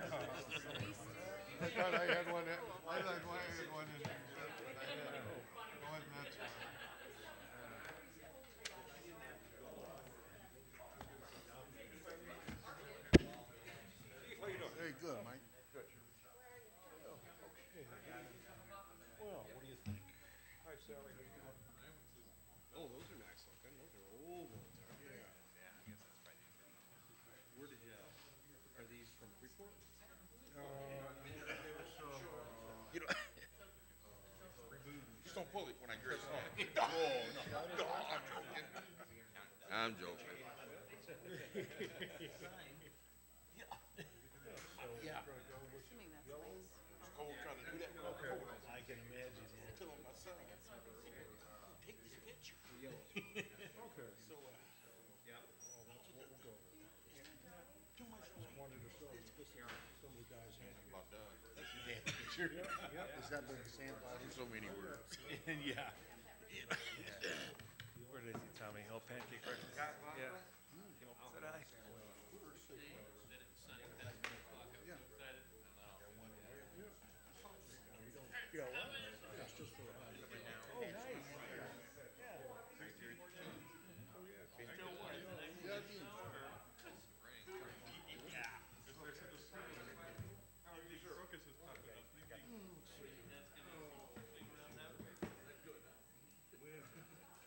I thought I had one, I thought I had one in there, but I didn't. It wasn't that smart. Very good, Mike. Well, what do you think? Hi, Sally. How you doing? Oh, those are nice looking. Those are old ones, aren't they? Yeah. Yeah, I guess that's probably the original. Where did you, are these from Freeport? There was some, You know, just don't pull it when I grab it. no, no, I'm joking. I'm joking. Yeah. Assuming that's nice. It's cold trying to do that. Okay. I can imagine. I'm telling myself. Take this picture. Okay. So, Yeah. Well, that's what we'll go with. Just wanted to show you this is some of the guys handling. about done. That's your damn picture. Yep. Is that been sandblasted? So many words. Yeah. Where did I see Tommy? Oh, pancake breakfast. Yeah. Came up and said hi. Yeah, what? That's just for the hobby. Oh, nice. Yeah.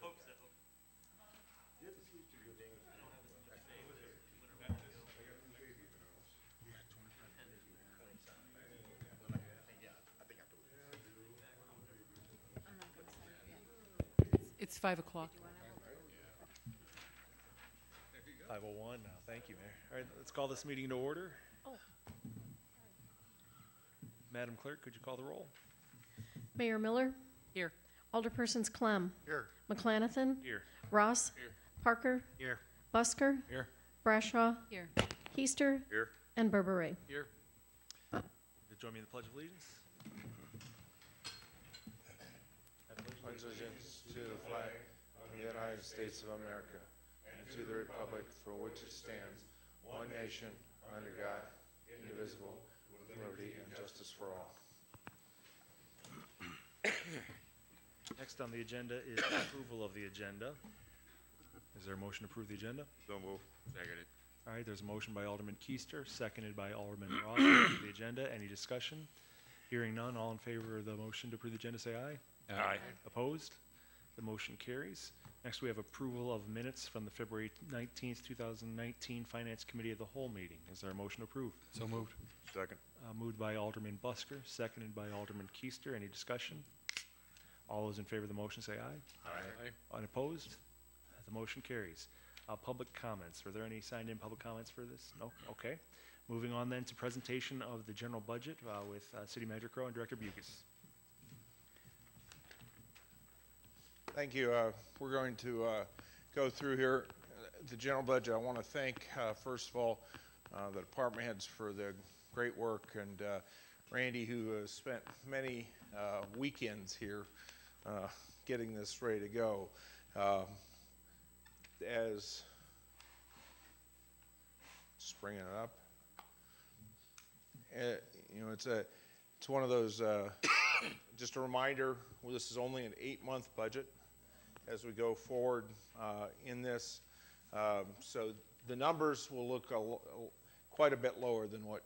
Oh, yeah. I'm not gonna send it yet. It's 5 o'clock. 5:01 now. Thank you, Mayor. All right, let's call this meeting to order. Oh. Madam Clerk, could you call the roll? Mayor Miller, Here. Alderpersons Clem, Here. McClanathan, Here. Ross, Parker, Here. Busker, Here. Brashaw, Here. Keister, Here. and Berberay. Here. Could you join me in the Pledge of Allegiance? Pledge allegiance to the flag of the United States of America and to the republic for which it stands, one nation, under God, indivisible, with liberty and justice for all. Next on the agenda is approval of the agenda. Is there a motion to approve the agenda? So move. Seconded. All right, there's a motion by Alderman Keister, seconded by Alderman Ross to approve the agenda. Any discussion? Hearing none, all in favor of the motion to approve the agenda, say aye. Aye. Opposed? The motion carries. Next, we have approval of minutes from the February 19th, 2019 Finance Committee of the Whole meeting. Is there a motion to approve? So moved. Second. Moved by Alderman Busker, seconded by Alderman Keister. Any discussion? All those in favor of the motion say aye. Aye. Unopposed? The motion carries. Public comments. Were there any signed-in public comments for this? No? Okay. Moving on then to presentation of the general budget with City Manager Crowe and Director Bucas. Thank you. We're going to go through here the general budget. I want to thank, first of all, the department heads for the great work, and Randy, who has spent many weekends here getting this ready to go. As just bringing it up, you know, it's one of those. Just a reminder, well, this is only an 8-month budget as we go forward in this. So the numbers will look quite a bit lower than what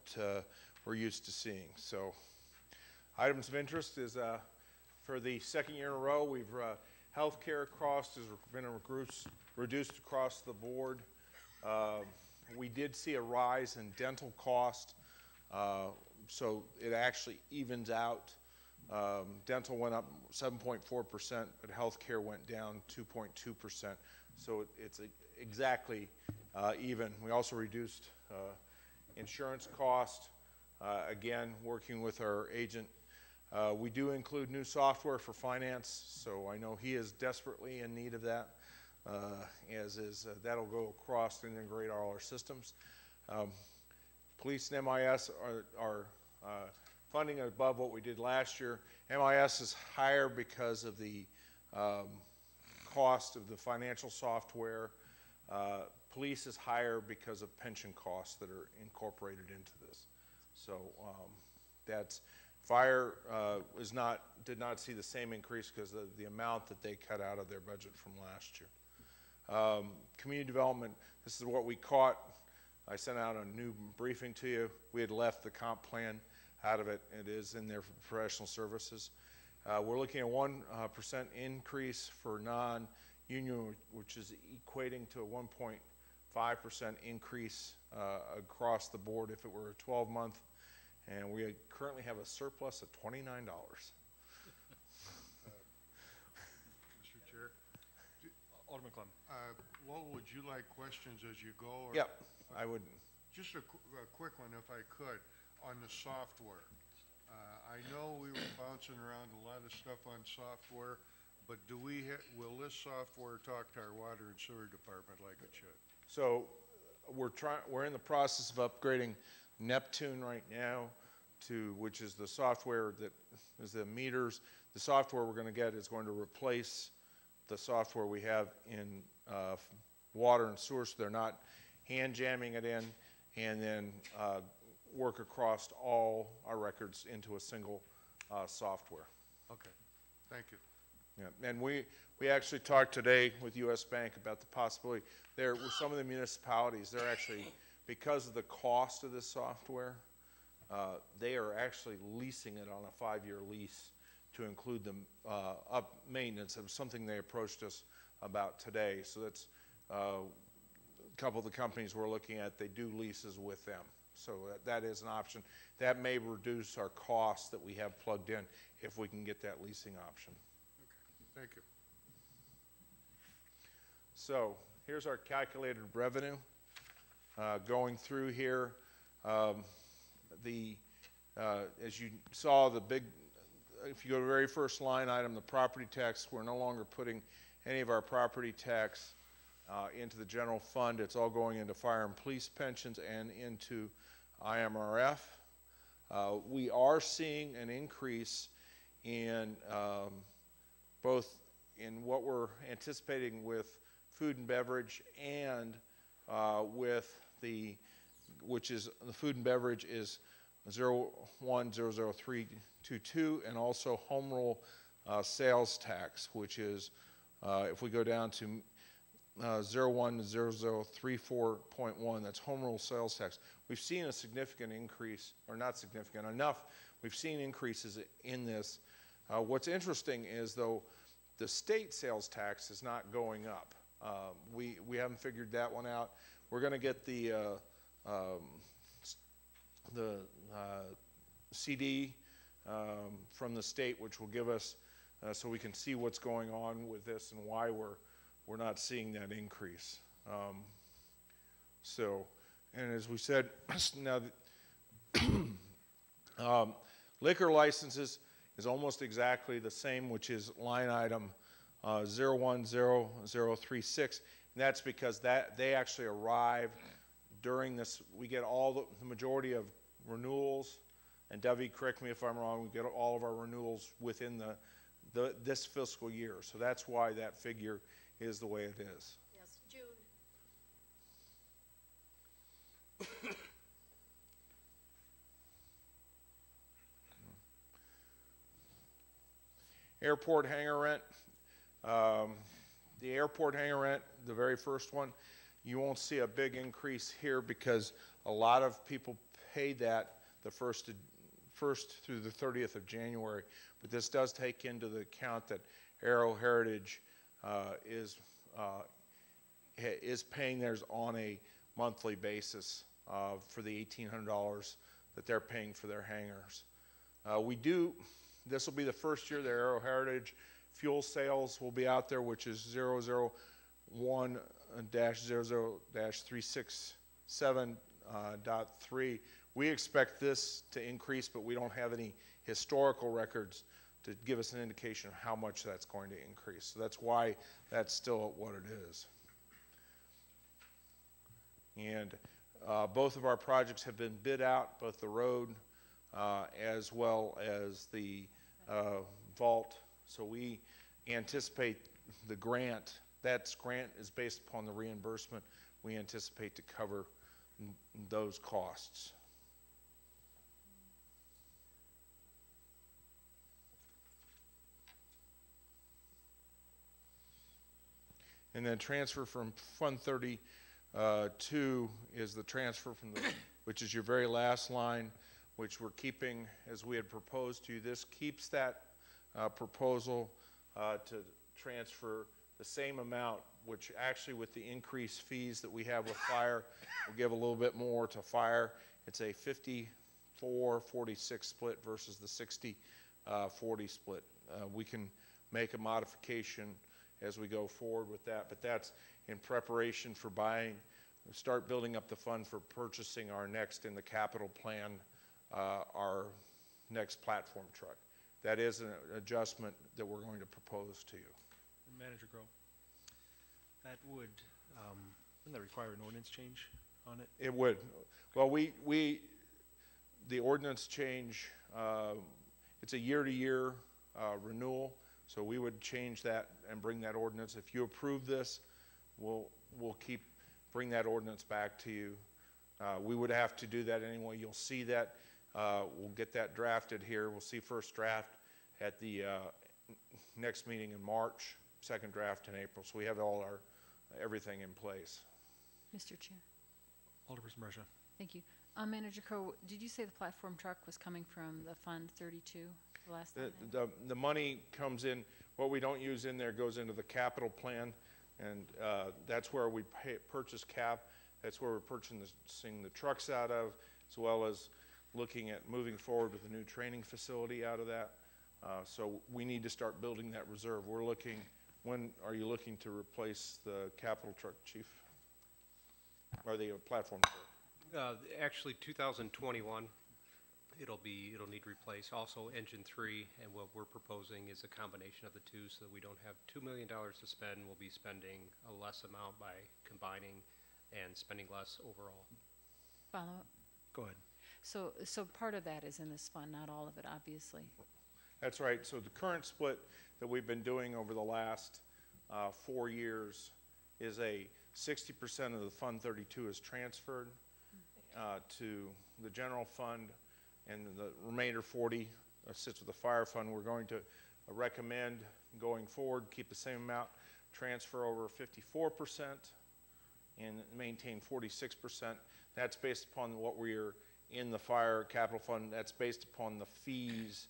we're used to seeing. So items of interest is for the second year in a row, we've healthcare cost has been reduced across the board. We did see a rise in dental cost, so it actually evens out. Dental went up 7.4%, but healthcare went down 2.2%. So it's exactly even. We also reduced insurance cost. Again, working with our agent. We do include new software for finance, so I know he is desperately in need of that, as is that'll go across and integrate all our systems. Police and MIS are funding above what we did last year. MIS is higher because of the cost of the financial software. Police is higher because of pension costs that are incorporated into this. So that's, fire did not see the same increase because of the amount that they cut out of their budget from last year. Community development, this is what we caught. I sent out a new briefing to you. We had left the comp plan out of it. It is in there for professional services. We're looking at 1% increase for non-union, which is equating to a 1.5% increase across the board if it were a 12-month. And we currently have a surplus of $29. Mr. Chair, Alderman Clem. Lo, would you like questions as you go? Or Yep, I would. just a quick one, if I could, on the software. I know we were bouncing around a lot of stuff on software, but will this software talk to our water and sewer department like it should? So we're in the process of upgrading Neptune right now which is the software that is the meters. The software we're going to get is going to replace the software we have in water and sewer, so they're not hand jamming it in, and then work across all our records into a single software. Okay, thank you. Yeah, and we actually talked today with U.S. Bank about the possibility. There were some of the municipalities, they're actually, because of the cost of this software, they are actually leasing it on a 5-year lease to include the maintenance. It was something they approached us about today. So that's a couple of the companies we're looking at, they do leases with them. So that is an option. That may reduce our costs that we have plugged in if we can get that leasing option. Okay, thank you. So here's our calculated revenue. Going through here, as you saw, if you go to the very first line item, the property tax, we're no longer putting any of our property tax into the general fund. It's all going into fire and police pensions and into IMRF. We are seeing an increase in both in what we're anticipating with food and beverage and with which is the food and beverage is 0100322, and also home rule sales tax, which is if we go down to 010034.1, that's home rule sales tax. We've seen a significant increase, or not significant enough. We've seen increases in this. What's interesting is, though, the state sales tax is not going up. We haven't figured that one out. We're going to get the CD from the state, which will give us so we can see what's going on with this and why we're not seeing that increase. And as we said, now liquor licenses is almost exactly the same, which is line item 010036, and that's because they actually arrive during this. We get all the majority of renewals, and Debbie, correct me if I'm wrong, we get all of our renewals within this fiscal year. So that's why that figure is the way it is. Yes, June. Airport hangar rent. The airport hangar rent, the very first one, you won't see a big increase here because a lot of people paid that the first through the 30th of January. But this does take into the account that Aero Heritage is paying theirs on a monthly basis for the $1,800 that they're paying for their hangars. This will be the first year that Aero Heritage fuel sales will be out there, which is 001-00-367.3. We expect this to increase, but we don't have any historical records to give us an indication of how much that's going to increase. So that's why that's still what it is. And both of our projects have been bid out, both the road as well as the vault. So we anticipate the grant, that grant is based upon the reimbursement. We anticipate to cover those costs. And then transfer from Fund 32 is the transfer from the, which is your very last line, which we're keeping as we had proposed to you. This keeps that proposal to transfer the same amount, which actually with the increased fees that we have with fire, will give a little bit more to fire. It's a 54-46 split versus the 60-40 split. We can make a modification as we go forward with that, but that's in preparation for buying, start building up the fund for purchasing our next in the capital plan, our next platform truck. That is an adjustment that we're going to propose to you. Manager Grow, that would, wouldn't that require an ordinance change on it? It would. Well, the ordinance change, it's a year-to-year renewal, so we would change that and bring that ordinance. If you approve this, we'll bring that ordinance back to you. We would have to do that anyway. You'll see that. We'll get that drafted here. We'll see first draft at the next meeting in March, second draft in April. So we have all our everything in place. Mr. Chair, Alderperson Marsha. thank you. Manager Crowe, did you say the platform truck was coming from the Fund 32, the last line item? The money comes in, what we don't use in there goes into the capital plan, and that's where we purchase cap. That's where we're purchasing the trucks out of, as well as looking at moving forward with a new training facility out of that. So we need to start building that reserve. We're looking, when are you looking to replace the capital truck, Chief? Or the platform truck? Actually, 2021, it'll need replaced. Also, engine 3, and what we're proposing is a combination of the two, so that we don't have $2 million to spend. We'll be spending a less amount by combining and spending less overall. Follow up? Go ahead. So part of that is in this fund, not all of it, obviously. That's right. So the current split that we've been doing over the last 4 years is a 60% of the Fund 32 is transferred to the general fund, and the remainder 40 sits with the fire fund. We're going to recommend going forward, keep the same amount, transfer over 54%, and maintain 46%. That's based upon what we're in the fire capital fund. That's based upon the fees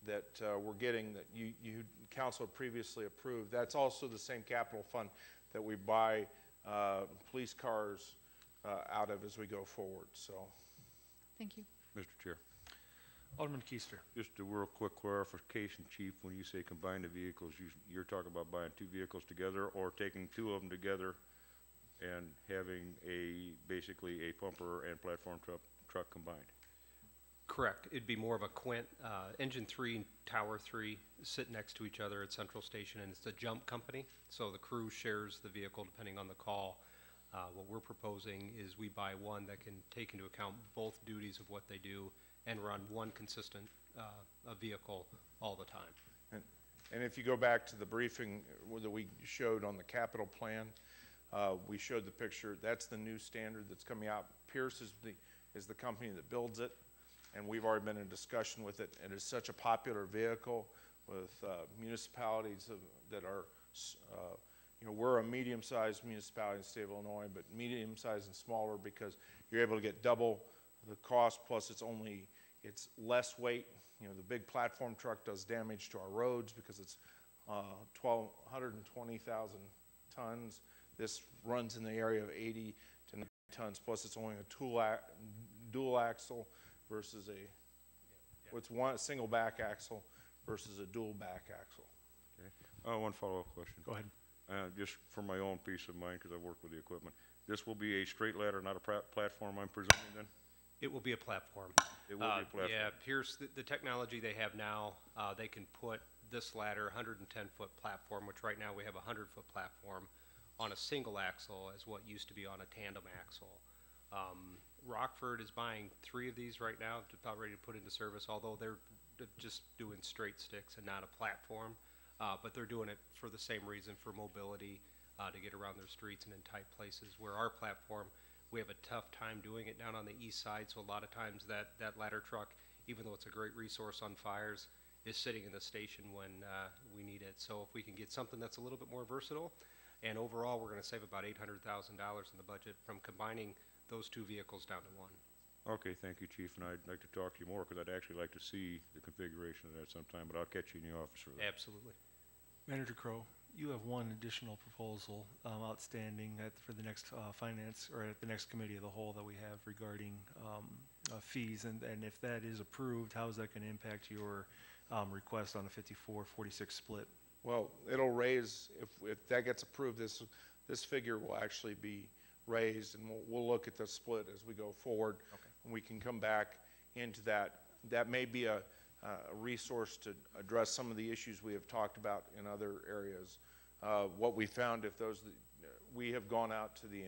that we're getting that you council previously approved. That's also the same capital fund that we buy police cars out of as we go forward. So, Thank you. Mr. Chair, Alderman Keister. just a real quick clarification, Chief, when you say combine the vehicles, you're talking about buying two vehicles together or taking two of them together and having basically a pumper and platform truck combined? Correct. It'd be more of a quint. Engine 3 and Tower 3 sit next to each other at Central Station, and it's a jump company, so the crew shares the vehicle depending on the call. What we're proposing is we buy one that can take into account both duties of what they do and run one consistent vehicle all the time. and if you go back to the briefing that we showed on the capital plan, we showed the picture. That's the new standard that's coming out. Pierce is the company that builds it, and we've already been in discussion with it. And it's such a popular vehicle with municipalities that are, we're a medium-sized municipality in the state of Illinois, but medium-sized and smaller because you're able to get double the cost, plus it's less weight. The big platform truck does damage to our roads because it's 120,000 tons. This runs in the area of 80 to 90 tons, plus it's only a dual axle versus a single back axle versus a dual back axle. Okay. One follow-up question. Go ahead. Just for my own peace of mind, because I work with the equipment. This will be a straight ladder, not a platform, I'm presuming then? It will be a platform. It will be a platform. Yeah, Pierce, the technology they have now, they can put this ladder, 110-foot platform, which right now we have a 100-foot platform, on a single axle as what used to be on a tandem axle. Rockford is buying 3 of these right now, about ready to put into service, although they're just doing straight sticks and not a platform. But they're doing it for the same reason, for mobility, to get around their streets and in tight places. Where our platform, we have a tough time doing it down on the east side, so a lot of times that ladder truck, even though it's a great resource on fires, is sitting in the station when we need it. So if we can get something that's a little bit more versatile, And overall, we're gonna save about $800,000 in the budget from combining those two vehicles down to one. Okay, thank you, Chief, and I'd like to talk to you more, because I'd actually like to see the configuration of that sometime, but I'll catch you in the office for that. Absolutely. Manager Crowe, you have one additional proposal outstanding for the next finance, or at the next committee of the whole that we have regarding fees, and if that is approved, how is that going to impact your request on a 54-46 split? Well, it'll raise, if that gets approved, this figure will actually be raised, and we'll look at the split as we go forward. Okay. And we can come back into that. That may be a resource to address some of the issues we have talked about in other areas. What we found, if those, we have gone out to the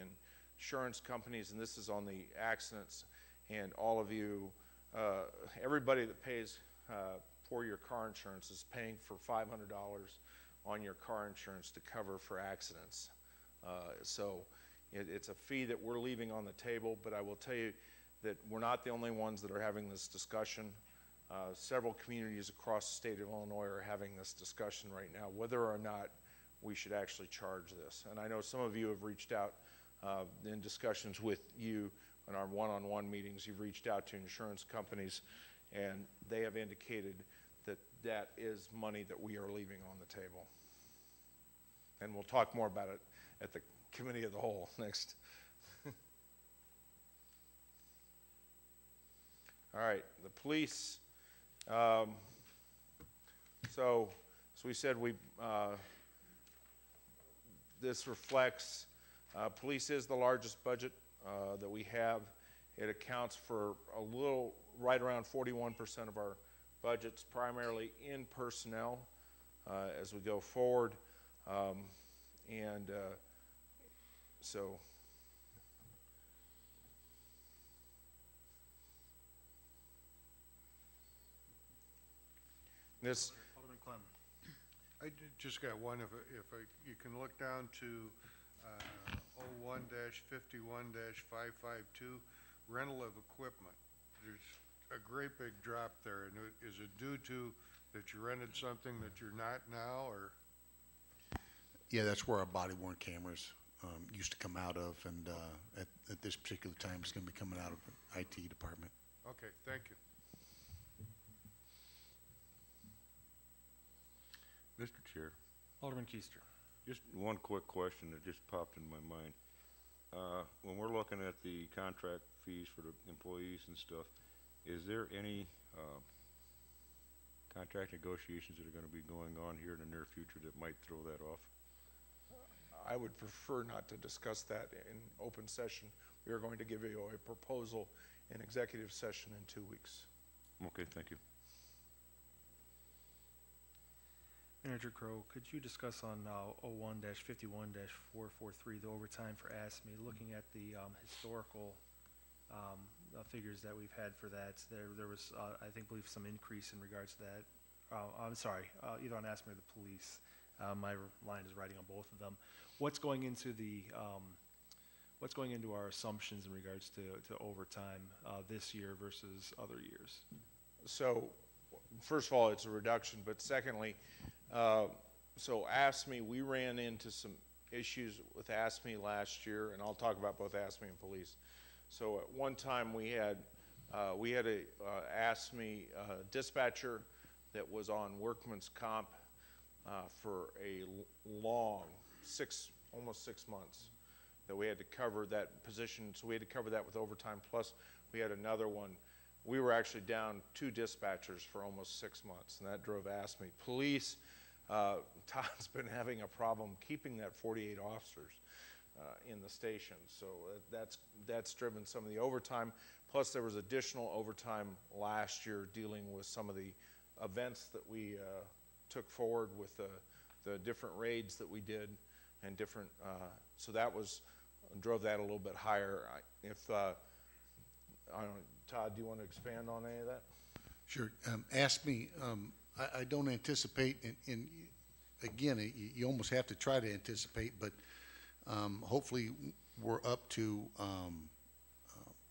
insurance companies, and this is on the accidents, and all of you, everybody that pays for your car insurance is paying for $500 on your car insurance to cover for accidents. So it's a fee that we're leaving on the table, but I will tell you that we're not the only ones that are having this discussion. Several communities across the state of Illinois are having this discussion right now, whether or not we should actually charge this. And I know some of you have reached out in discussions with you in our one-on-one meetings. You've reached out to insurance companies, and they have indicated that that is money that we are leaving on the table. And we'll talk more about it at the committee of the whole next. All right, the police. So as we said, this reflects, police is the largest budget that we have. It accounts for a little, right around 41% of our budgets, primarily in personnel as we go forward. So this, Alderman Clem. Just got one, you can look down to 01-51-552, rental of equipment. There's a great big drop there, and is it due to that you rented something that you're not now, or? Yeah, that's where our body worn cameras used to come out of, and at this particular time, it's going to be coming out of the IT department. Okay, thank you. Mr. Chair, Alderman Keister. just one quick question that just popped in my mind. When we're looking at the contract fees for the employees and stuff, is there any contract negotiations that are going to be going on here in the near future that might throw that off? I would prefer not to discuss that in open session. We are going to give you a proposal in executive session in 2 weeks. Okay, thank you. Manager Crowe, could you discuss on 01-51-443, the overtime for ASME, looking at the historical figures that we've had for that? There was, I believe, some increase in regards to that. I'm sorry, either on ASME or the police. My line is writing on both of them. What's going into our assumptions in regards to overtime this year versus other years? So, first of all, it's a reduction, but secondly, so ASME, we ran into some issues with ASME last year, and I'll talk about both ASME and police. So at one time we had a ASME dispatcher that was on workman's comp for a long, almost 6 months that we had to cover that position. So we had to cover that with overtime, plus we had another one. We were actually down 2 dispatchers for almost 6 months, and that drove ASME. Police, Todd's been having a problem keeping that 48 officers in the station, so that's driven some of the overtime. Plus, there was additional overtime last year dealing with some of the events that we took forward with the different raids that we did, and different. So that drove that a little bit higher. I don't know, Todd, do you want to expand on any of that? Sure. Ask me, I don't anticipate, and again, you almost have to try to anticipate, but hopefully we're up to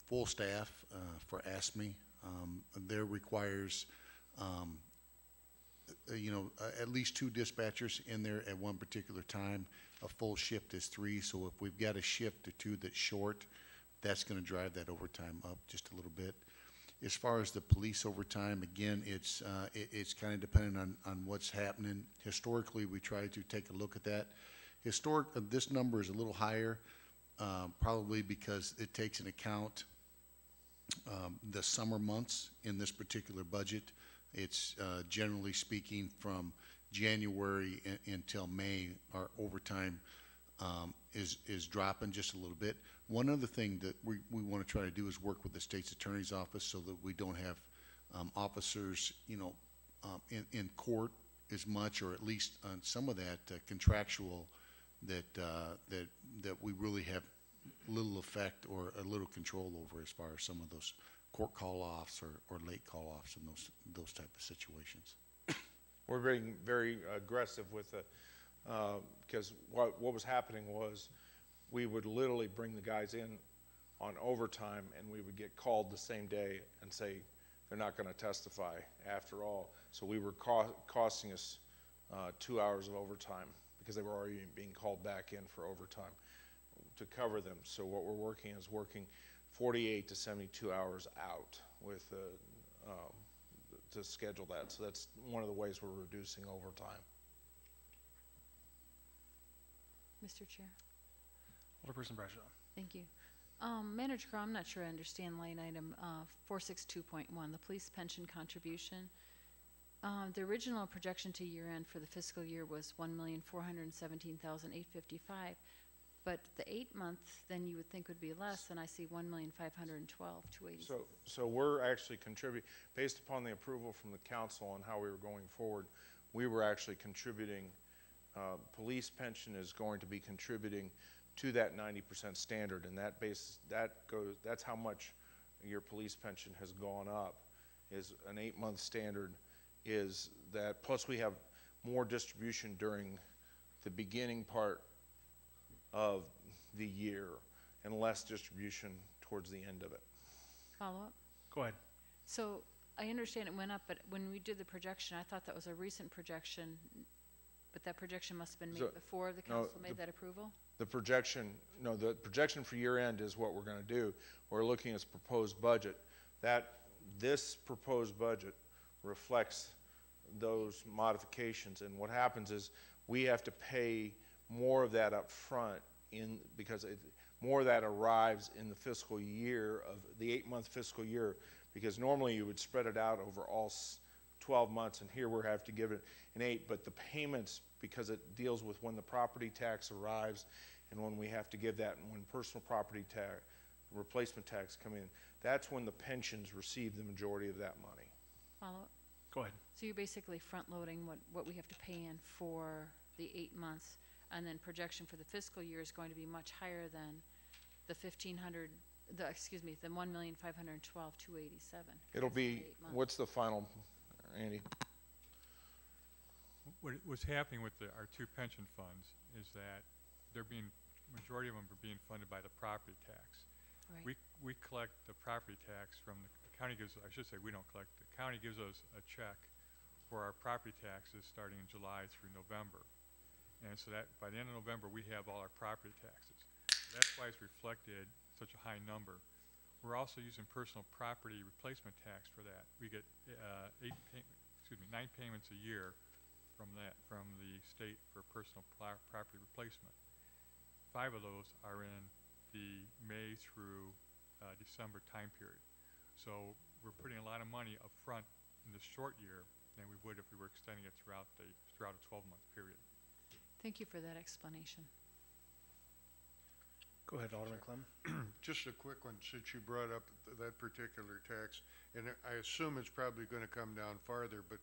full staff for ASME. There requires at least 2 dispatchers in there at one particular time. A full shift is 3, so if we've got a shift or 2 that's short, that's gonna drive that overtime up just a little bit. As far as the police overtime, again, it's kind of dependent on what's happening. Historically, we try to take a look at that. This number is a little higher, probably because it takes into account the summer months in this particular budget. It's generally speaking from January until May, our overtime is dropping just a little bit. One other thing that we want to try to do is work with the state's attorney's office so that we don't have officers, in court as much, or at least on some of that contractual that we really have little effect or a little control over as far as some of those court call-offs or late call-offs and those type of situations. We're being very aggressive with it, because what was happening was we would literally bring the guys in on overtime, and we would get called the same day and say they're not going to testify after all. So we were costing us 2 hours of overtime because they were already being called back in for overtime to cover them. So what we're working is working 48 to 72 hours out with to schedule that. So that's one of the ways we're reducing overtime. Mr. Chair. Alderperson Bradshaw. Thank you. Manager Crowe, I'm not sure I understand line item 462.1, the police pension contribution. The original projection to year end for the fiscal year was $1,417,855, but the 8 months then you would think would be less, and I see $1,512,286. So we're actually contributing, based upon the approval from the council on how we were going forward, we were actually contributing, police pension is going to be contributing to that 90% standard, and that's how much your police pension has gone up, is an 8-month standard, is that, plus we have more distribution during the beginning part of the year and less distribution towards the end of it. Follow up? Go ahead. So I understand it went up, but when we did the projection, I thought that was a recent projection, but that projection must have been made before the council made that approval? The projection for year end is what we're going to do. We're looking at proposed budget. This proposed budget reflects those modifications, and what happens is we have to pay more of that up front because more of that arrives in the fiscal year of the 8-month fiscal year, because normally you would spread it out over all 12 months, and here we have to give it in 8, but the payments, because it deals with when the property tax arrives and when we have to give that, and when personal property tax, replacement tax come in, that's when the pensions receive the majority of that money. Follow up? Go ahead. So you're basically front-loading what we have to pay in for the 8 months, and then projection for the fiscal year is going to be much higher than the the $1,512,287. It'll be, what's the final, Andy? What's happening with our 2 pension funds is that majority of them are being funded by the property tax. Right. We collect the property tax from the county I should say we don't collect, the county gives us a check for our property taxes starting in July through November. And so that by the end of November, we have all our property taxes. That's why it's reflected such a high number. We're also using personal property replacement tax for that. We get 9 payments a year from the state for personal property replacement. 5 of those are in the May through December time period. So we're putting a lot of money up front in this short year than we would if we were extending it throughout a 12-month period. Thank you for that explanation. Go ahead, Alderman Clem. Just a quick one, since you brought up that particular tax, and I assume it's probably going to come down farther, but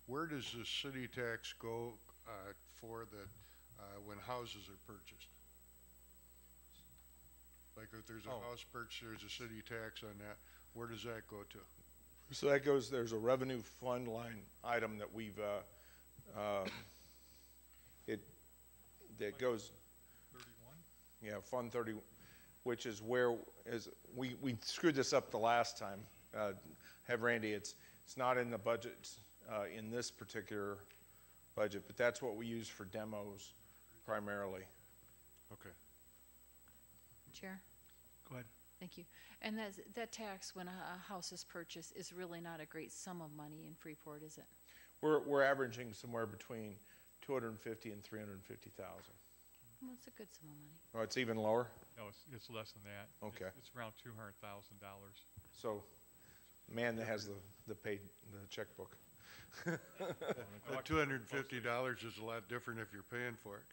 where does the city tax go for when houses are purchased? Like if there's a house purchase, there's a city tax on that. Where does that go to? So that goes, there's a revenue fund line item that we've, that goes, 31? yeah, Fund 30, which is where, we screwed this up the last time. Have Randy, it's not in the budget in this particular budget, but that's what we use for demos primarily. Okay. Chair? Go ahead. Thank you. And that tax, when a house is purchased, is really not a great sum of money in Freeport, is it? We're averaging somewhere between 250 and 350,000. Well, it's a good sum of money. Oh, it's even lower? No, it's less than that. Okay. It's around $200,000. So, man that has the checkbook. But $250 is a lot different if you're paying for it.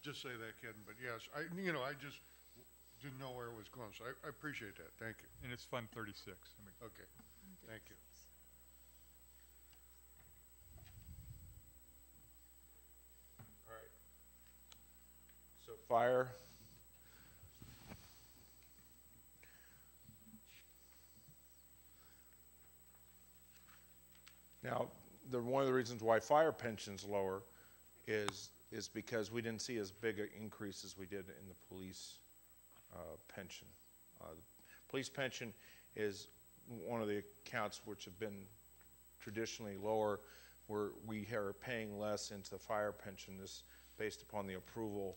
Just say that, Ken, but yes, I just didn't know where it was going, so I appreciate that, thank you. And it's Fund 36. I mean, Okay, thank you. All right. So fire. Now, one of the reasons why fire pension's lower is because we didn't see as big an increase as we did in the police pension. The police pension is one of the accounts which have been traditionally lower, where we are paying less into the fire pension. This based upon the approval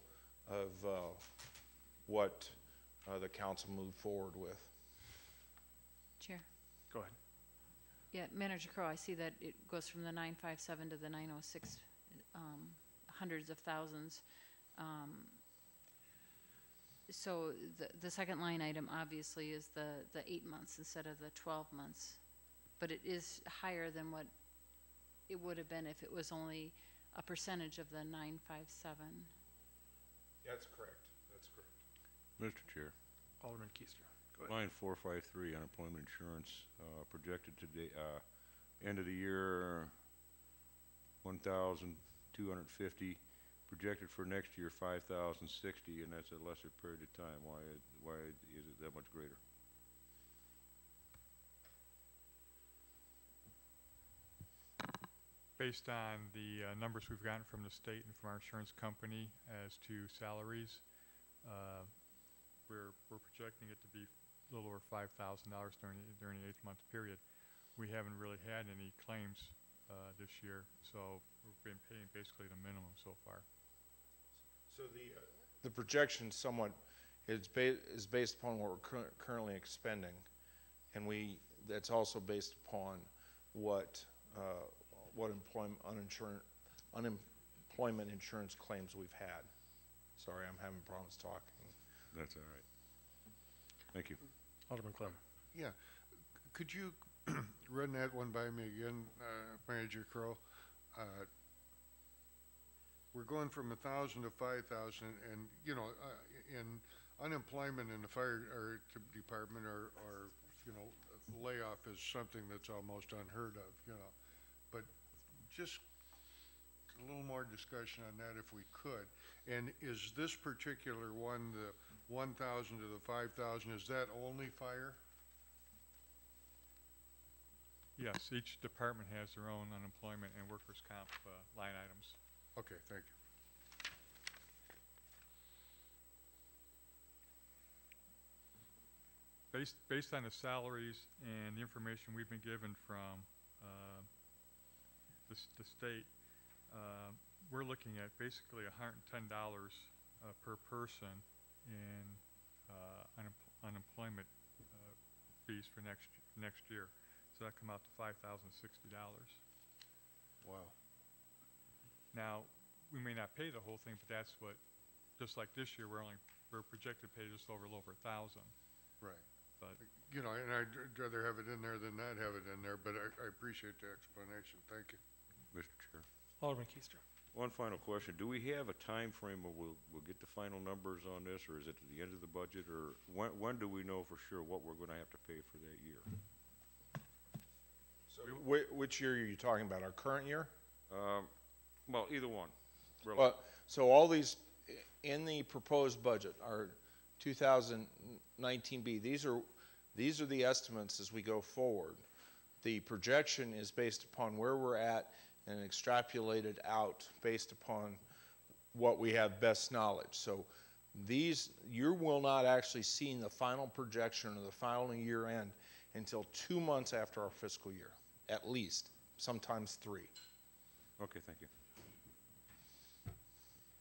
of what the council moved forward with. Chair? Go ahead. Yeah, Manager Crowe, I see that it goes from the 957 to the 906, hundreds of thousands. So the second line item obviously is the 8 months instead of the 12 months. But it is higher than what it would have been if it was only a percentage of the 957. That's correct. That's correct. Mr. Chair, Alderman Keister. Go ahead. line 453, unemployment insurance, projected today, end of the year, 1,250, projected for next year, 5,060, and that's a lesser period of time. Why is it that much greater? based on the numbers we've gotten from the state and from our insurance company as to salaries, we're projecting it to be a little over $5,000 during the 8-month period. We haven't really had any claims this year, so we've been paying basically the minimum so far. So the projection somewhat is based upon what we're currently expending, and that's also based upon what unemployment insurance claims we've had. Sorry, I'm having problems talking. That's all right. Thank you. Alderman Clem. Yeah, could you run that one by me again, Manager Crowe? We're going from 1,000 to 5,000, and in unemployment in the fire department or layoff is something that's almost unheard of, but just a little more discussion on that if we could. And is this particular one, the 1,000 to the 5,000, is that only fire? Yes, each department has their own unemployment and workers' comp line items. Okay, thank you. Based on the salaries and the information we've been given from the state, we're looking at basically $110 per person in unemployment fees for next year. So that come out to $5,060. Wow. Now, we may not pay the whole thing, but that's what, just like this year, we're projected to pay just over 1,000. Right. But and I'd rather have it in there than not have it in there, but I appreciate the explanation. Thank you. Mr. Chair. Alderman Keister. One final question. Do we have a time frame where we'll get the final numbers on this, or is it at the end of the budget, or when do we know for sure what we're gonna have to pay for that year? So which year are you talking about? Our current year? Well, either one, really. Well, so all these in the proposed budget are 2019B. These are the estimates as we go forward. The projection is based upon where we're at and extrapolated out based upon what we have best knowledge. So you will not actually see the final projection or the final year end until 2 months after our fiscal year, at least, sometimes 3. Okay, thank you.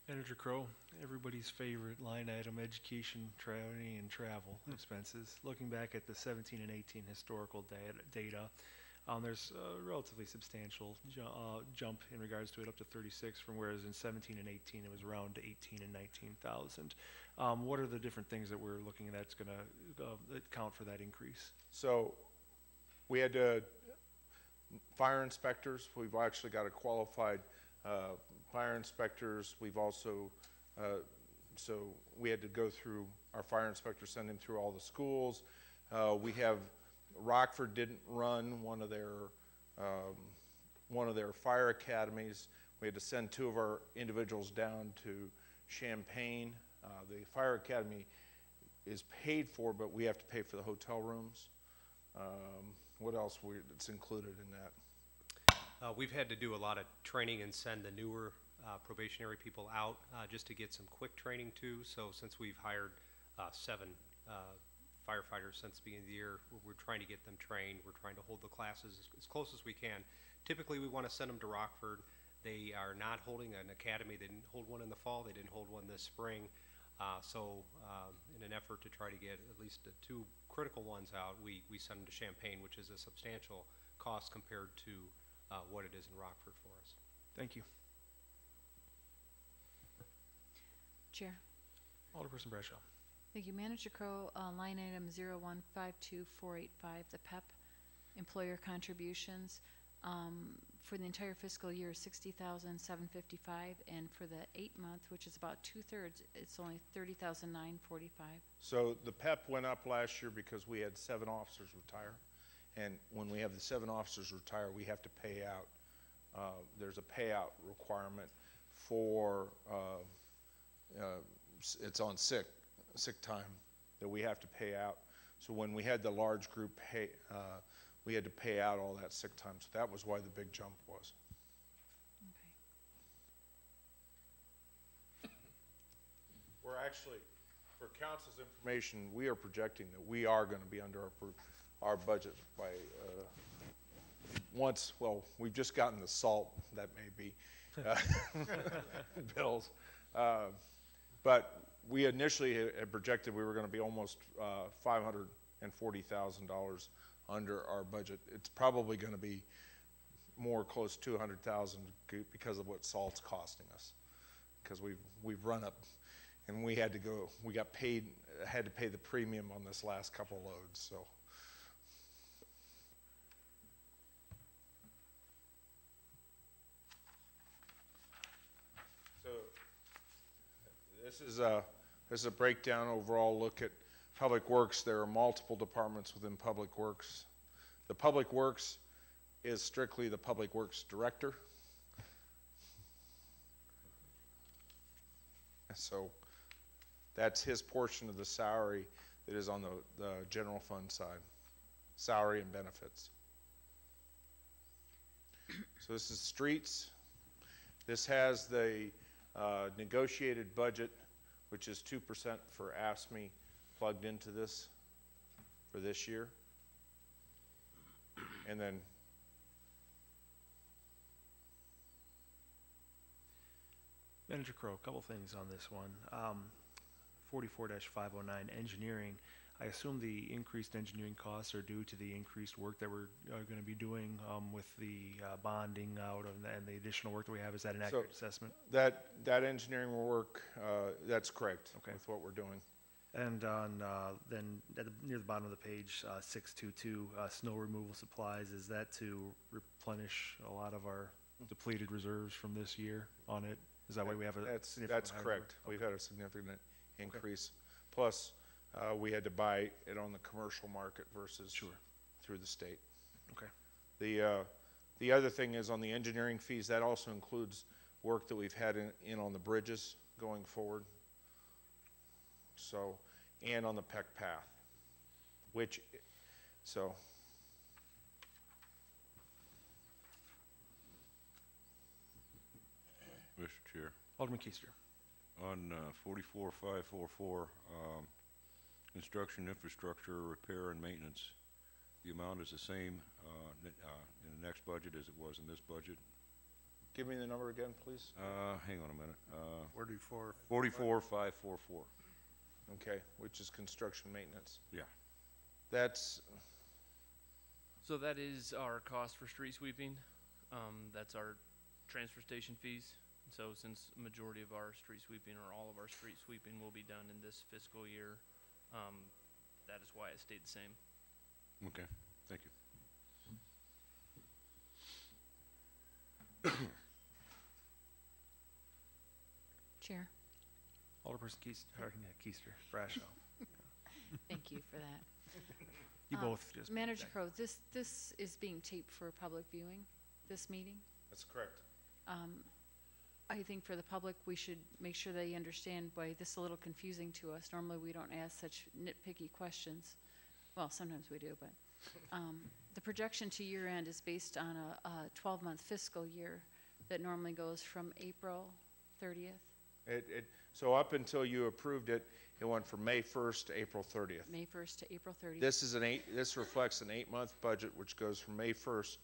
Manager Crowe, everybody's favorite line item, education, training, and travel expenses. Looking back at the 17 and 18 historical data, there's a relatively substantial jump in regards to it, up to 36, from whereas in 17 and 18 it was around 18 and 19,000. What are the different things that we're looking at that's going to account for that increase? So we had fire inspectors. We've actually got a qualified fire inspectors. We've also, so we had to go through, our fire inspectors, send them through all the schools. We have, Rockford didn't run one of their fire academies. We had to send 2 of our individuals down to Champaign. The fire academy is paid for, but we have to pay for the hotel rooms. What else it's included in that? We've had to do a lot of training and send the newer probationary people out just to get some quick training too. So since we've hired 7 firefighters since the beginning of the year, we're trying to get them trained. We're trying to hold the classes as close as we can. Typically, we want to send them to Rockford. They are not holding an academy. They didn't hold one in the fall. They didn't hold one this spring. So in an effort to try to get at least the 2 critical ones out, we send them to Champaign, which is a substantial cost compared to what it is in Rockford for us. Thank you. Chair. Alderperson Bradshaw. Thank you. Manager Crowe, line item 0152485, the PEP employer contributions, for the entire fiscal year, 60,755, and for the 8-month, which is about 2/3, it's only 30,945. So the PEP went up last year because we had 7 officers retire. And when we have the 7 officers retire, we have to pay out. There's a payout requirement for, it's on sick time that we have to pay out. So when we had the large group pay, we had to pay out all that sick time. So that was why the big jump was. Okay. We're actually, for council's information, we are projecting that we are going to be under our budget by well, we've just gotten the salt, that may be, bills. But we initially had projected we were going to be almost $540,000 under our budget. It's probably going to be more close to $200,000 because of what salt's costing us. Because we've run up, and we had to pay the premium on this last couple loads, so. This is a breakdown, overall look at Public Works. There are multiple departments within Public Works. The Public Works is strictly the Public Works Director. So that's his portion of the salary that is on the general fund side, salary and benefits. So this is streets. This has the negotiated budget, which is 2% for ASME, plugged into this for this year. And then Manager Crowe, a couple things on this one. 44-509, engineering. I assume the increased engineering costs are due to the increased work that we're going to be doing with the bonding out and the additional work that we have. Is that an accurate assessment? That engineering work, that's correct. Okay. With what we're doing. And on then near the bottom of the page, 622, snow removal supplies. Is that to replenish a lot of our depleted reserves from this year on it? Is that why we have a? That's correct. Okay. We've had a significant increase. Okay. Plus, we had to buy it on the commercial market versus through the state. Okay. The other thing is on the engineering fees. That also includes work that we've had in on the bridges going forward. So, and on the Peck Path, which, so. Mr. Chair. Alderman Keister. On 44-544, construction infrastructure, repair and maintenance, the amount is the same in the next budget as it was in this budget. Give me the number again, please. Hang on a minute. 44. 44,544. Okay, which is construction maintenance. Yeah. That's, So that is our cost for street sweeping. That's our transfer station fees. So since a majority of our street sweeping or all of our street sweeping will be done in this fiscal year, that is why it stayed the same. Okay, thank you. Chair, Alderperson Keister, Brasho. thank you for that. You both just. Manager Crowe, this is being taped for public viewing, this meeting. that's correct. I think for the public, we should make sure they understand why this is a little confusing to us. Normally, we don't ask such nitpicky questions. Well, sometimes we do, but the projection to year end is based on a 12-month fiscal year that normally goes from April 30th, So up until you approved it, it went from May 1st to April 30th. May 1st to April 30th. This reflects an 8-month budget, which goes from May 1st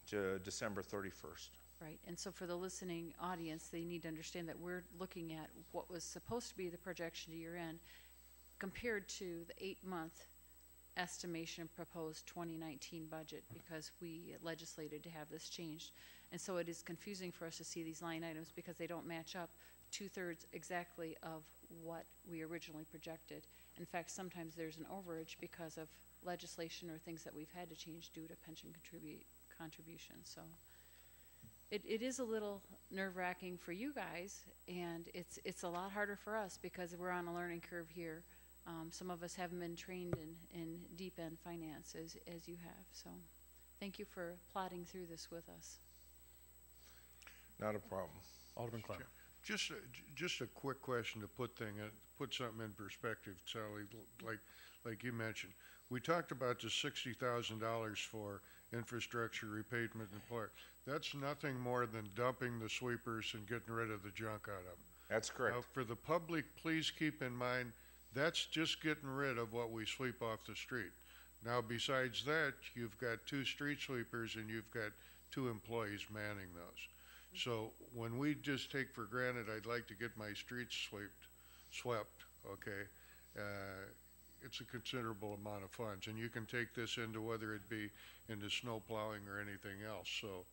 to December 31st. Right, and so for the listening audience, they need to understand that we're looking at what was supposed to be the projection to year end compared to the 8-month estimation proposed 2019 budget, because we legislated to have this changed. And so it is confusing for us to see these line items because they don't match up 2/3 exactly of what we originally projected. In fact, sometimes there's an overage because of legislation or things that we've had to change due to pension contributions. So it is a little nerve-wracking for you guys, and it's a lot harder for us because we're on a learning curve here. Some of us haven't been trained in deep-end finance as you have. So thank you for plodding through this with us. Not a problem. Alderman Clem. Just a quick question to put something in perspective, Sally, like you mentioned. We talked about the $60,000 for infrastructure repavement and park. That's nothing more than dumping the sweepers and getting rid of the junk out of them. That's correct. Now, for the public, please keep in mind, that's just getting rid of what we sweep off the street. Now, besides that, you've got 2 street sweepers and you've got 2 employees manning those. So when we just take for granted, I'd like to get my streets swept, okay, it's a considerable amount of funds. And you can take this into whether it be into snow plowing or anything else. So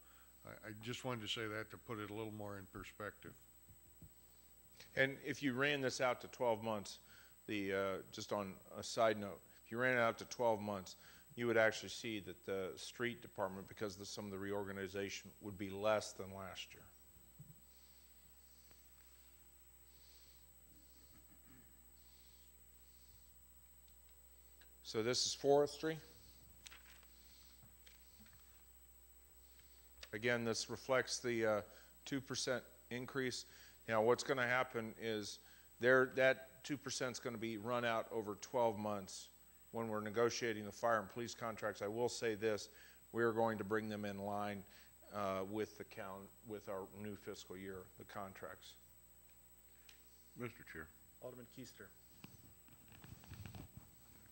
I just wanted to say that to put it a little more in perspective. And if you ran this out to 12 months, just on a side note, if you ran it out to 12 months, you would actually see that the street department, because of some of the reorganization, would be less than last year. So this is forestry. Again, this reflects the 2% increase. Now, what's going to happen is that 2% is going to be run out over 12 months when we're negotiating the fire and police contracts. I will say this, we are going to bring them in line with our new fiscal year, the contracts. Mr. Chair. Alderman Keister.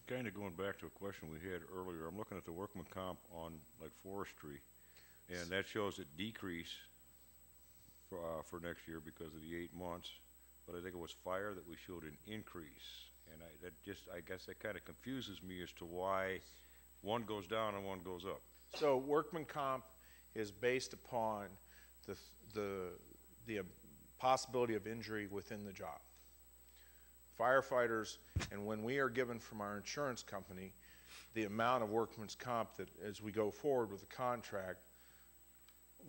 Kind of going back to a question we had earlier, I'm looking at the workman comp on like forestry, and that shows a decrease for next year because of the 8 months, but I think it was fire that we showed an increase. And I guess that kind of confuses me as to why one goes down and one goes up. So workman comp is based upon the possibility of injury within the job. Firefighters, and when we are given from our insurance company the amount of workman's comp that as we go forward with the contract,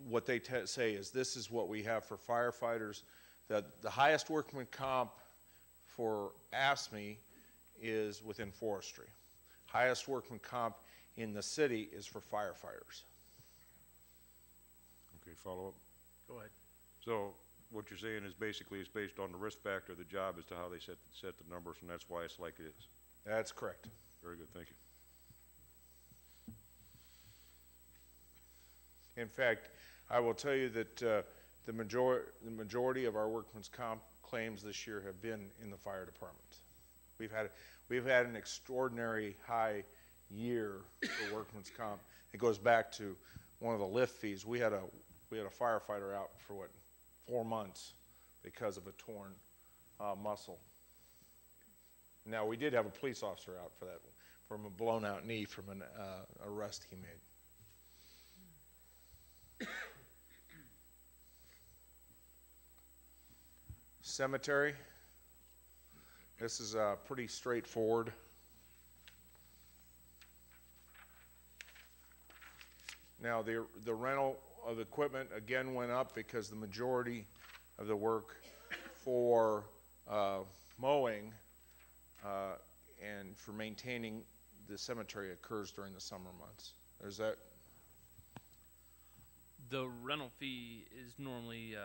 what they say is this is what we have for firefighters. That the highest workman comp for ASME is within forestry. Highest workman comp in the city is for firefighters. Okay, follow up. Go ahead. So what you're saying is basically it's based on the risk factor of the job as to how they set the numbers, and that's why it's like it is. That's correct. Very good, thank you. In fact, I will tell you that the majority of our workman's comp claims this year have been in the fire department. We've had an extraordinary high year for workman's comp. It goes back to one of the lift fees. We had a firefighter out for 4 months because of a torn muscle. Now, we did have a police officer out for that, from a blown out knee from an arrest he made. Cemetery. This is pretty straightforward. Now, the rental of equipment again went up because the majority of the work for mowing and for maintaining the cemetery occurs during the summer months. Is that? The rental fee is normally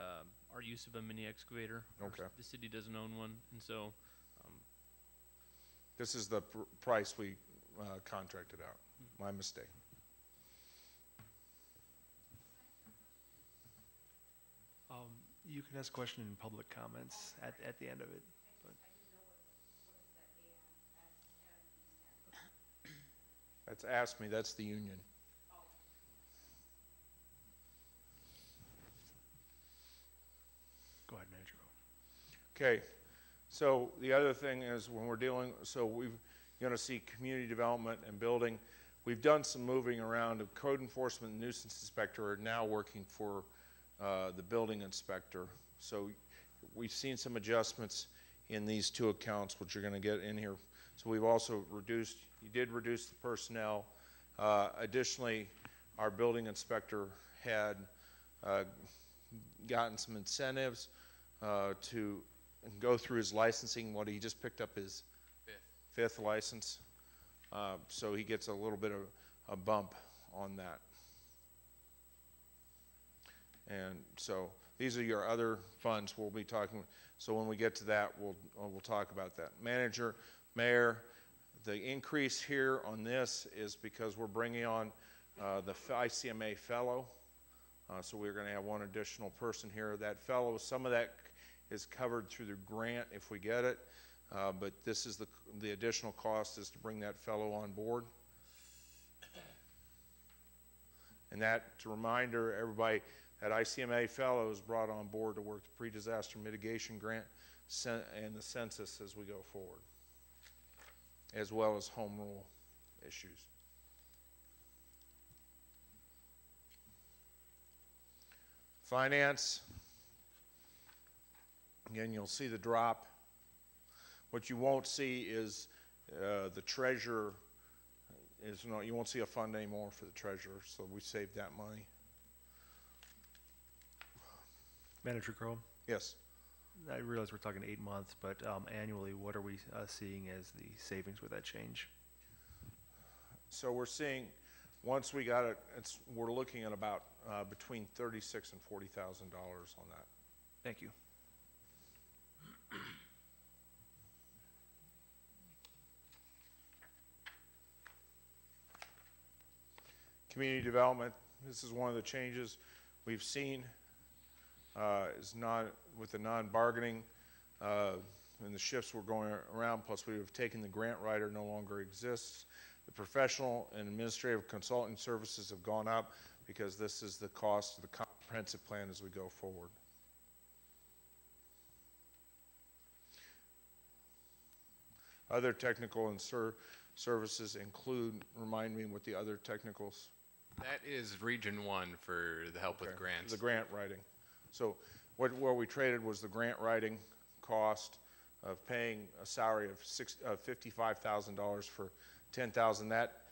our use of a mini excavator. Okay. The city doesn't own one, and so This is the price we contracted out. My mistake. You can ask a question in public comments at the end of it. But That's ASME, that's the union. go ahead, Manager. Okay, so the other thing is when we're dealing, so we're gonna see community development and building. We've done some moving around. The code enforcement and nuisance inspector are now working for the building inspector. So we've seen some adjustments in these two accounts, which you're gonna get in here. So we've also reduced, you did reduce the personnel. Additionally, our building inspector had gotten some incentives to go through his licensing. He just picked up his fifth license. So he gets a little bit of a bump on that. And so these are your other funds we'll be talking. So when we get to that, we'll talk about that. Manager, mayor, the increase here on this is because we're bringing on the ICMA fellow. So we're going to have one additional person here. That fellow, some of that is covered through the grant if we get it. But this is the additional cost is to bring that fellow on board. And that, to reminder everybody, that ICMA fellow is brought on board to work the pre-disaster mitigation grant and the census as we go forward, as well as home rule issues. Finance, again, you'll see the drop. What you won't see is the treasurer is you won't see a fund anymore for the treasurer, so we saved that money. Manager Crowe, Yes. I realize we're talking 8 months, but annually, what are we seeing as the savings with that change? So we're seeing, once we got it, we're looking at about between $36,000 and $40,000 on that. Thank you. Community development, this is one of the changes we've seen. Is not with the non-bargaining and the shifts we're going around, plus we have taken the grant writer no longer exists. The professional and administrative consulting services have gone up because this is the cost of the comprehensive plan as we go forward. Other technical and services include, remind me what the other technicals. That is Region 1 for the help with Okay, grants. the grant writing. So what we traded was the grant writing cost of paying a salary of $55,000 for 10,000 that,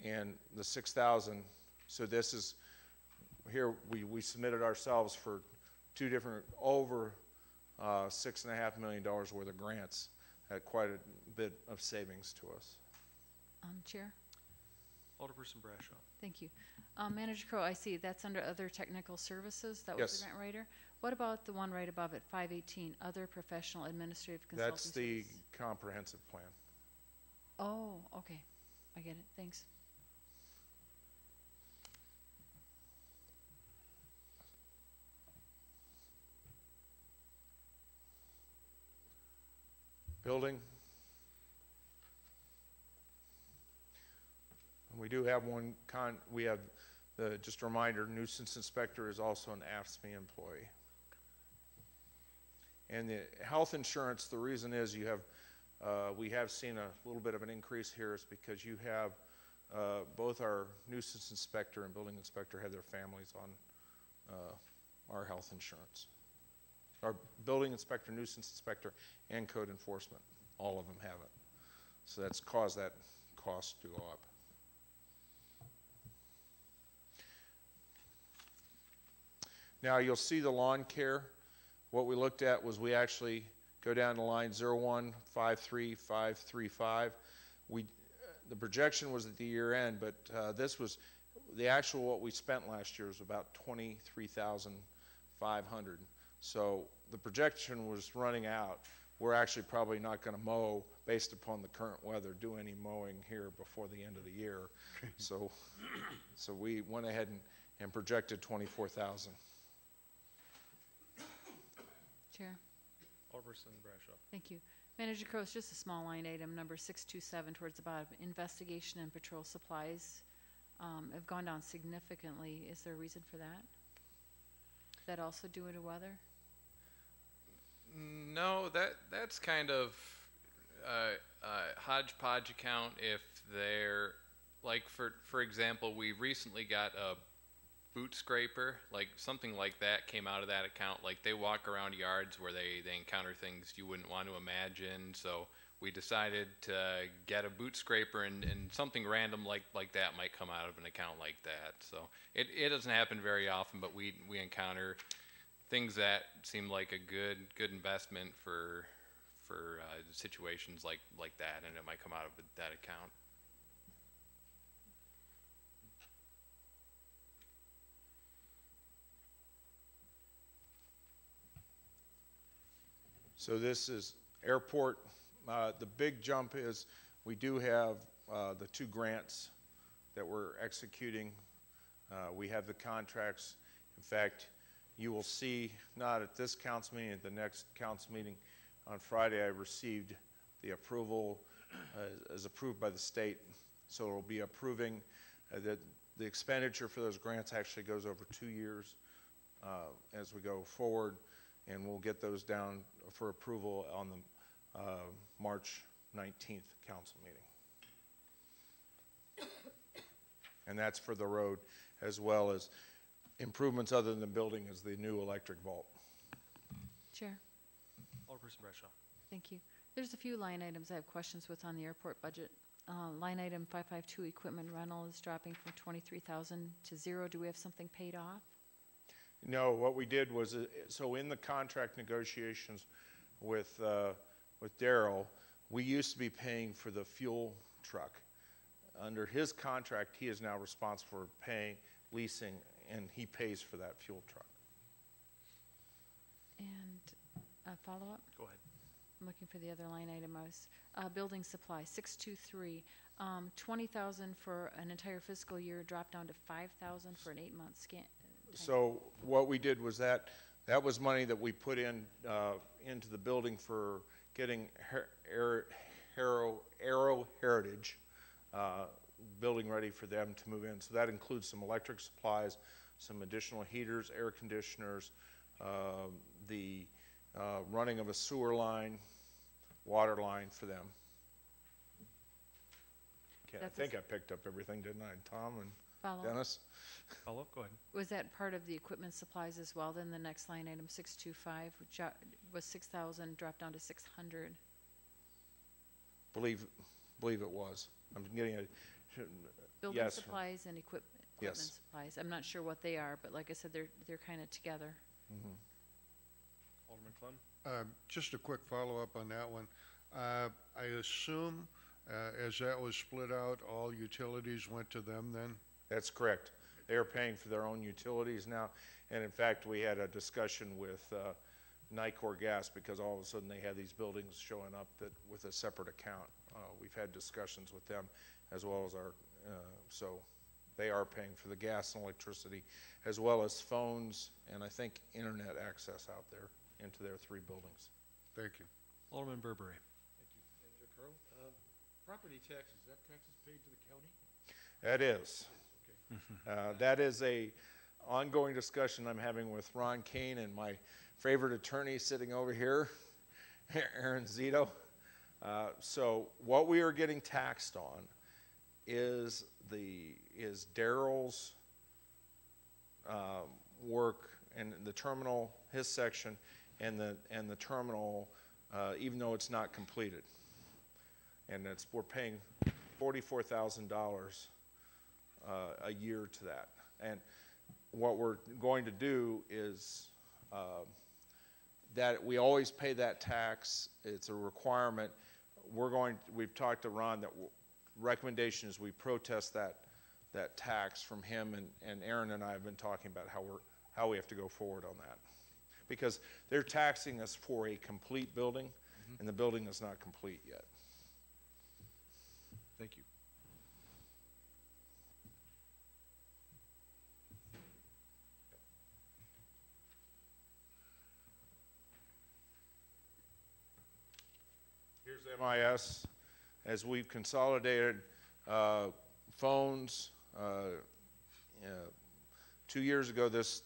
and the 6,000. So this is here we submitted ourselves for two different over $6.5 million worth of grants at quite a bit of savings to us. Chair? Alderperson Brashaw. Thank you. Manager Crowe, I see that's under other technical services. That was Yes. the grant writer. What about the one right above it, 518, other professional administrative consulting That's the services? comprehensive plan. Oh, okay. I get it. Thanks. Building. do have we have, just a reminder, nuisance inspector is also an AFSCME employee. And the health insurance, the reason is we have seen a little bit of an increase here is because you have both our nuisance inspector and building inspector have their families on our health insurance. Our building inspector, nuisance inspector, and code enforcement, all of them have it. So that's caused that cost to go up. Now you'll see the lawn care. What we looked at was we actually go down to line 0153535. The projection was at the year end, but this was the actual what we spent last year was about $23,500. So the projection was running out. We're actually probably not going to mow based upon the current weather, do any mowing here before the end of the year. So we went ahead and projected 24,000. Chair. Alderperson Bradshaw. Thank you. Manager Crowe, just a small line item, number 627 towards the bottom. Investigation and patrol supplies have gone down significantly. Is there a reason for that? Is that also due to weather? No, that's kind of a hodgepodge account. If they're, like, for example, we recently got a boot scraper, like something like that came out of that account. Like, they walk around yards where they encounter things you wouldn't want to imagine. So we decided to get a boot scraper, and something random like that might come out of an account like that. So it doesn't happen very often, but we encounter things that seem like a good investment for situations like that, and it might come out of that account. So this is airport. The big jump is we do have the 2 grants that we're executing. We have the contracts. In fact, you will see, not at this council meeting, at the next council meeting on Friday, I received the approval as approved by the state. So it will be approving that the expenditure for those grants actually goes over 2 years as we go forward, and we'll get those down for approval on the March 19th council meeting. And that's for the road, as well as improvements other than the building as the new electric vault. Chair. Alderperson Bradshaw. Thank you. There's a few line items I have questions with on the airport budget. Line item 552, equipment rental, is dropping from 23,000 to 0. Do we have something paid off? No, what we did was, so in the contract negotiations with Darrell, we used to be paying for the fuel truck. Under his contract, he is now responsible for paying, leasing, and he pays for that fuel truck. And a follow-up? Go ahead. I'm looking for the other line item. I was building supply 623, 20,000 for an entire fiscal year, dropped down to 5,000 for an 8-month scan. So what we did was that was money that we put in into the building for getting Aero Heritage building ready for them to move in. So that includes some electric supplies, some additional heaters, air conditioners, the running of a sewer line, water line for them. Okay, I think I picked up everything, didn't I, Tom and Dennis? Follow up, go ahead. Was that part of the equipment supplies as well? Then the next line item 625, which was 6,000, dropped down to 600. Believe it was. I'm getting a Building yes. supplies and equipment Yes. supplies. I'm not sure what they are, but like I said, they're kind of together. Mm-hmm. Alderman Clem. Just a quick follow-up on that one. I assume, as that was split out, all utilities went to them then? That's correct. They are paying for their own utilities now. And in fact, we had a discussion with Nicor Gas because all of a sudden they had these buildings showing up that with a separate account. We've had discussions with them as well as our, so they are paying for the gas and electricity as well as phones and I think internet access out there into their 3 buildings. Thank you. Alderman Burberry. Thank you. Manager Crowe, property taxes, is that taxes paid to the county? That is. That is a ongoing discussion I'm having with Ron Kane and my favorite attorney sitting over here, Aaron Zito. So what we are getting taxed on is Daryl's work and the terminal, his section, and the terminal, even though it's not completed. And we're paying $44,000 a year to that. And what we're going to do is that we always pay that tax. It's a requirement. We've talked to Ron that recommendation is we protest that tax from him, and Aaron and I have been talking about how we have to go forward on that. Because they're taxing us for a complete building, and the building is not complete yet. Thank you. Here's MIS. As we've consolidated phones, 2 years ago this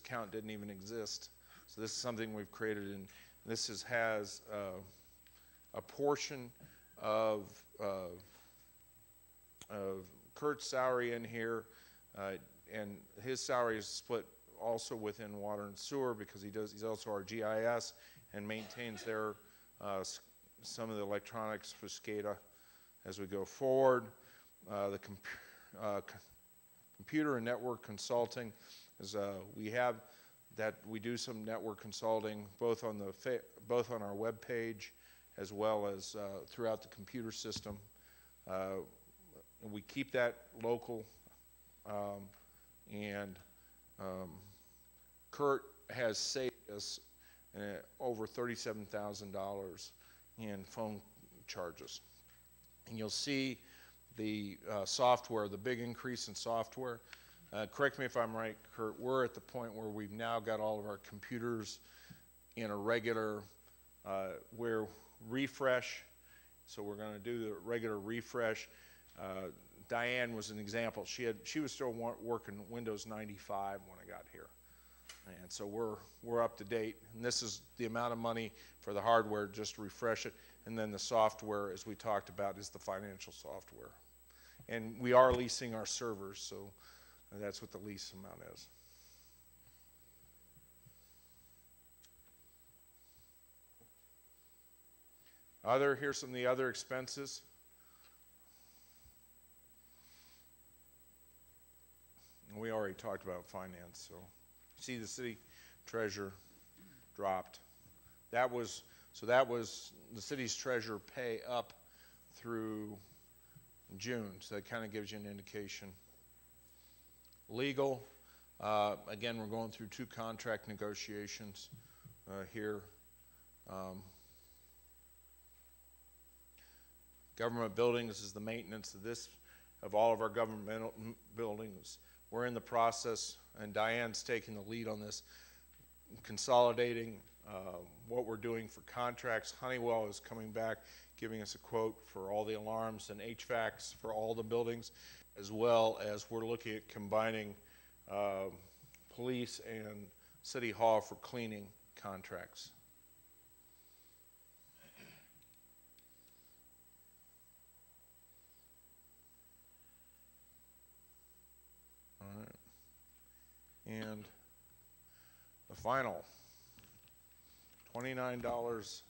account didn't even exist. So this is something we've created, and this has a portion of Kurt's salary in here, and his salary is split also within water and sewer because he's also our GIS and maintains their some of the electronics for SCADA as we go forward. The computer and network consulting is we do some network consulting both on our web page as well as throughout the computer system. And we keep that local, and Kurt has saved us over $37,000 in phone charges. And you'll see the software, the big increase in software. Correct me if I'm right, Kurt, we're at the point where we've now got all of our computers in a regular refresh. So we're going to do the regular refresh. Diane was an example. She was still working Windows 95 when I got here. And so we're up to date. And this is the amount of money for the hardware just to refresh it. And then the software, as we talked about, is the financial software. And we are leasing our servers, so that's what the lease amount is. Here's some of the other expenses. We already talked about finance, so see the city treasurer dropped. That was the city's treasurer pay up through June, so that kind of gives you an indication. Legal, again, we're going through 2 contract negotiations here. Government buildings is the maintenance of all of our government buildings. We're in the process, and Diane's taking the lead on this, consolidating what we're doing for contracts. Honeywell is coming back, giving us a quote for all the alarms and HVACs for all the buildings, as well as we're looking at combining police and city hall for cleaning contracts. All right. And the final, $29.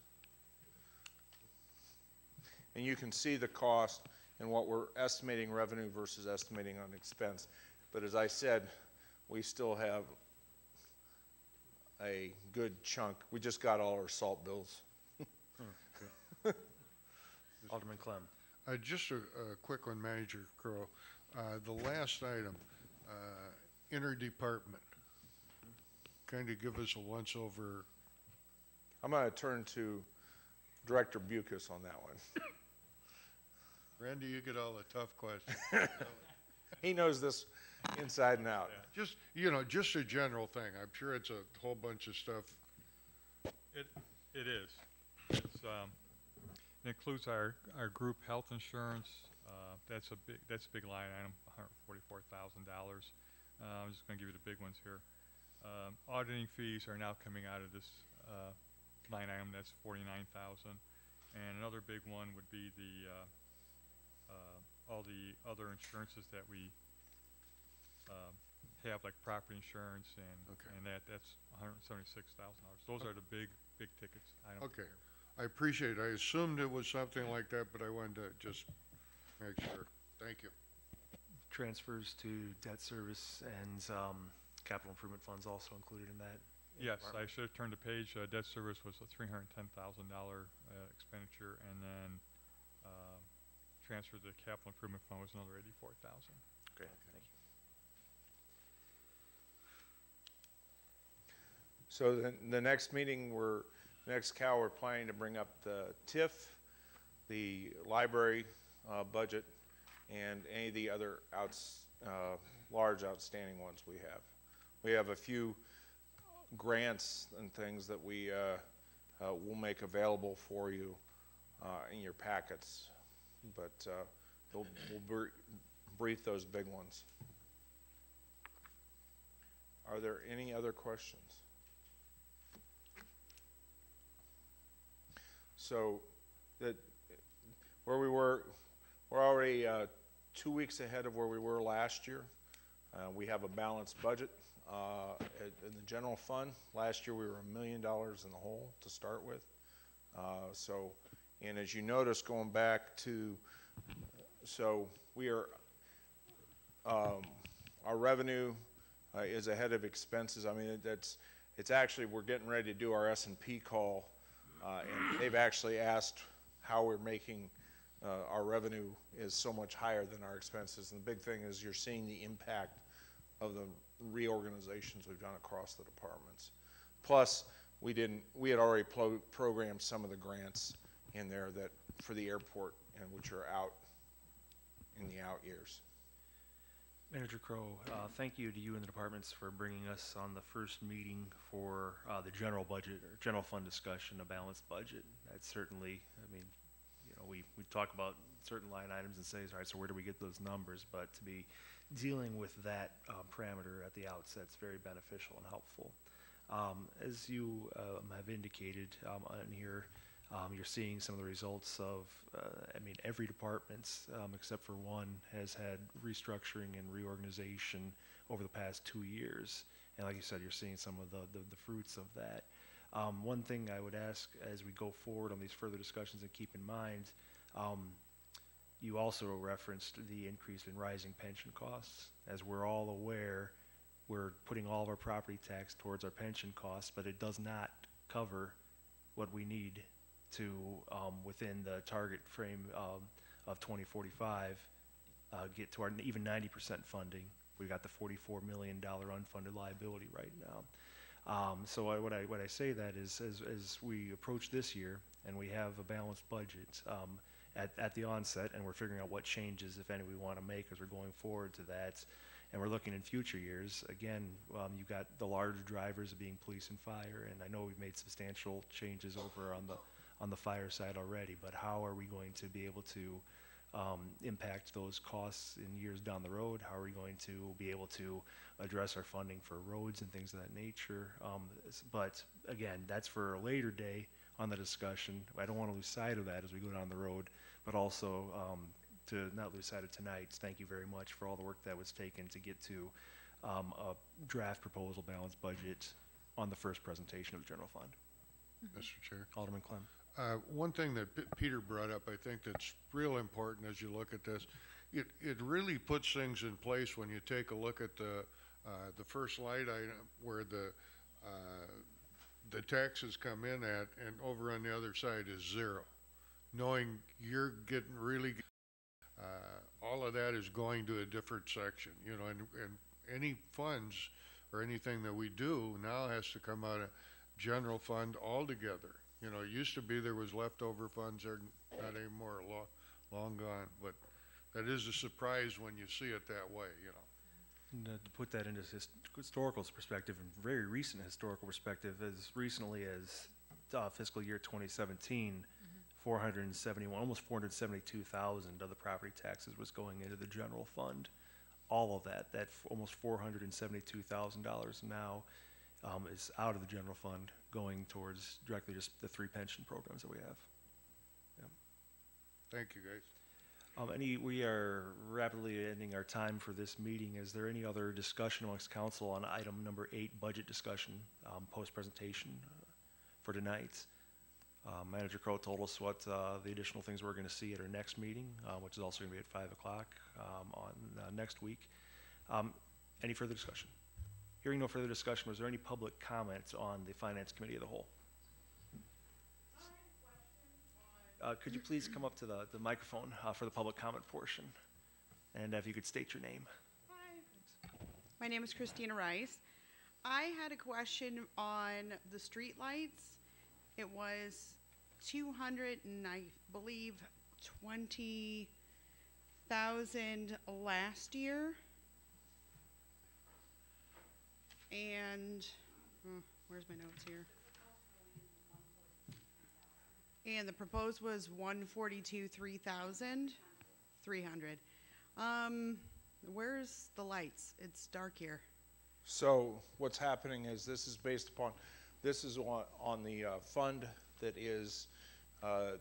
And you can see the cost and what we're estimating revenue versus estimating on expense. But as I said, we still have a good chunk. We just got all our salt bills. Alderman Clem. Just a quick one, Manager Crowe. The last item, interdepartment. Kind of give us a once-over. I'm going to turn to Director Bucus on that one. Randy, you get all the tough questions. He knows this inside and out. Just, just a general thing. I'm sure it's a whole bunch of stuff. It is. It includes our group health insurance, That's a big line item, $144,000. I'm just going to give you the big ones here. Auditing fees are now coming out of this line item. That's $49,000. And another big one would be the all the other insurances that we have, like property insurance and that's $176,000. Those are the big tickets items. Okay, I appreciate it. I assumed it was something like that, but I wanted to just make sure. Thank you. Transfers to debt service and capital improvement funds also included in that? Yes, I should have turned the page. Debt service was a $310,000 expenditure, and then transfer to the capital improvement fund was another $84,000. Okay, thank you. So the next meeting, next we're planning to bring up the TIF, the library budget, and any of the other large outstanding ones we have. We have a few grants and things that we will make available for you in your packets, but we'll brief those big ones. Are there any other questions? So where we were, we're already 2 weeks ahead of where we were last year. We have a balanced budget in the general fund. Last year we were $1 million in the hole to start with. And as you notice, going back to, so we are, our revenue is ahead of expenses. I mean, it's actually, we're getting ready to do our S&P call, and they've actually asked how we're making our revenue is so much higher than our expenses. And the big thing is you're seeing the impact of the reorganizations we've done across the departments. Plus, we had already programmed some of the grants in there that for the airport, and which are out in the out years. Manager Crow, thank you to you and the departments for bringing us on the first meeting for the general budget or general fund discussion, a balanced budget. That's certainly, I mean, you know, we talk about certain line items and say, all right, so where do we get those numbers? But to be dealing with that parameter at the outset is very beneficial and helpful. As you have indicated on here, you're seeing some of the results of, I mean, every department except for one has had restructuring and reorganization over the past 2 years. And like you said, you're seeing some of the fruits of that. One thing I would ask as we go forward on these further discussions, and keep in mind, you also referenced the increase in rising pension costs. As we're all aware, we're putting all of our property tax towards our pension costs, but it does not cover what we need to, within the target frame of 2045, get to our even 90% funding. We've got the $44 million unfunded liability right now. So what I say that is, as we approach this year and we have a balanced budget at the onset, and we're figuring out what changes, if any, we want to make as we're going forward to that, and we're looking in future years, again, you've got the larger drivers being police and fire, and I know we've made substantial changes over on the fire side already, but how are we going to be able to impact those costs in years down the road? How are we going to be able to address our funding for roads and things of that nature? But again, that's for a later day on the discussion. I don't want to lose sight of that as we go down the road, but also to not lose sight of tonight. Thank you very much for all the work that was taken to get to a draft proposal balanced budget on the first presentation of the general fund. Mr. Chair. Alderman Clem. One thing that Peter brought up, I think that's real important as you look at this, it really puts things in place when you take a look at the first light item where the taxes come in at, and over on the other side is zero. Knowing you're getting really, all of that is going to a different section, you know, and any funds or anything that we do now has to come out of general fund altogether. You know, it used to be there was leftover funds, they're not anymore, long gone, but that is a surprise when you see it that way, you know. And, to put that into historical perspective, and very recent historical perspective, as recently as fiscal year 2017, almost 472,000 of the property taxes was going into the general fund. All of that almost $472,000 now is out of the general fund, going towards directly just the 3 pension programs that we have. Thank you, guys. We are rapidly ending our time for this meeting. Is there any other discussion amongst council on item number 8, budget discussion, post-presentation for tonight? Manager Crowe told us what the additional things we're going to see at our next meeting, which is also going to be at 5 o'clock on next week. Any further discussion? Hearing no further discussion, was there any public comments on the Finance Committee of the whole? Could you please come up to the microphone for the public comment portion? And if you could state your name. Hi, my name is Christina Rice. I had a question on the street lights. It was 200 and I believe 20,000 last year. And where's my notes here? And the proposed was 142,300. Where's the lights? It's dark here. So what's happening is this is based upon, this is on the fund that is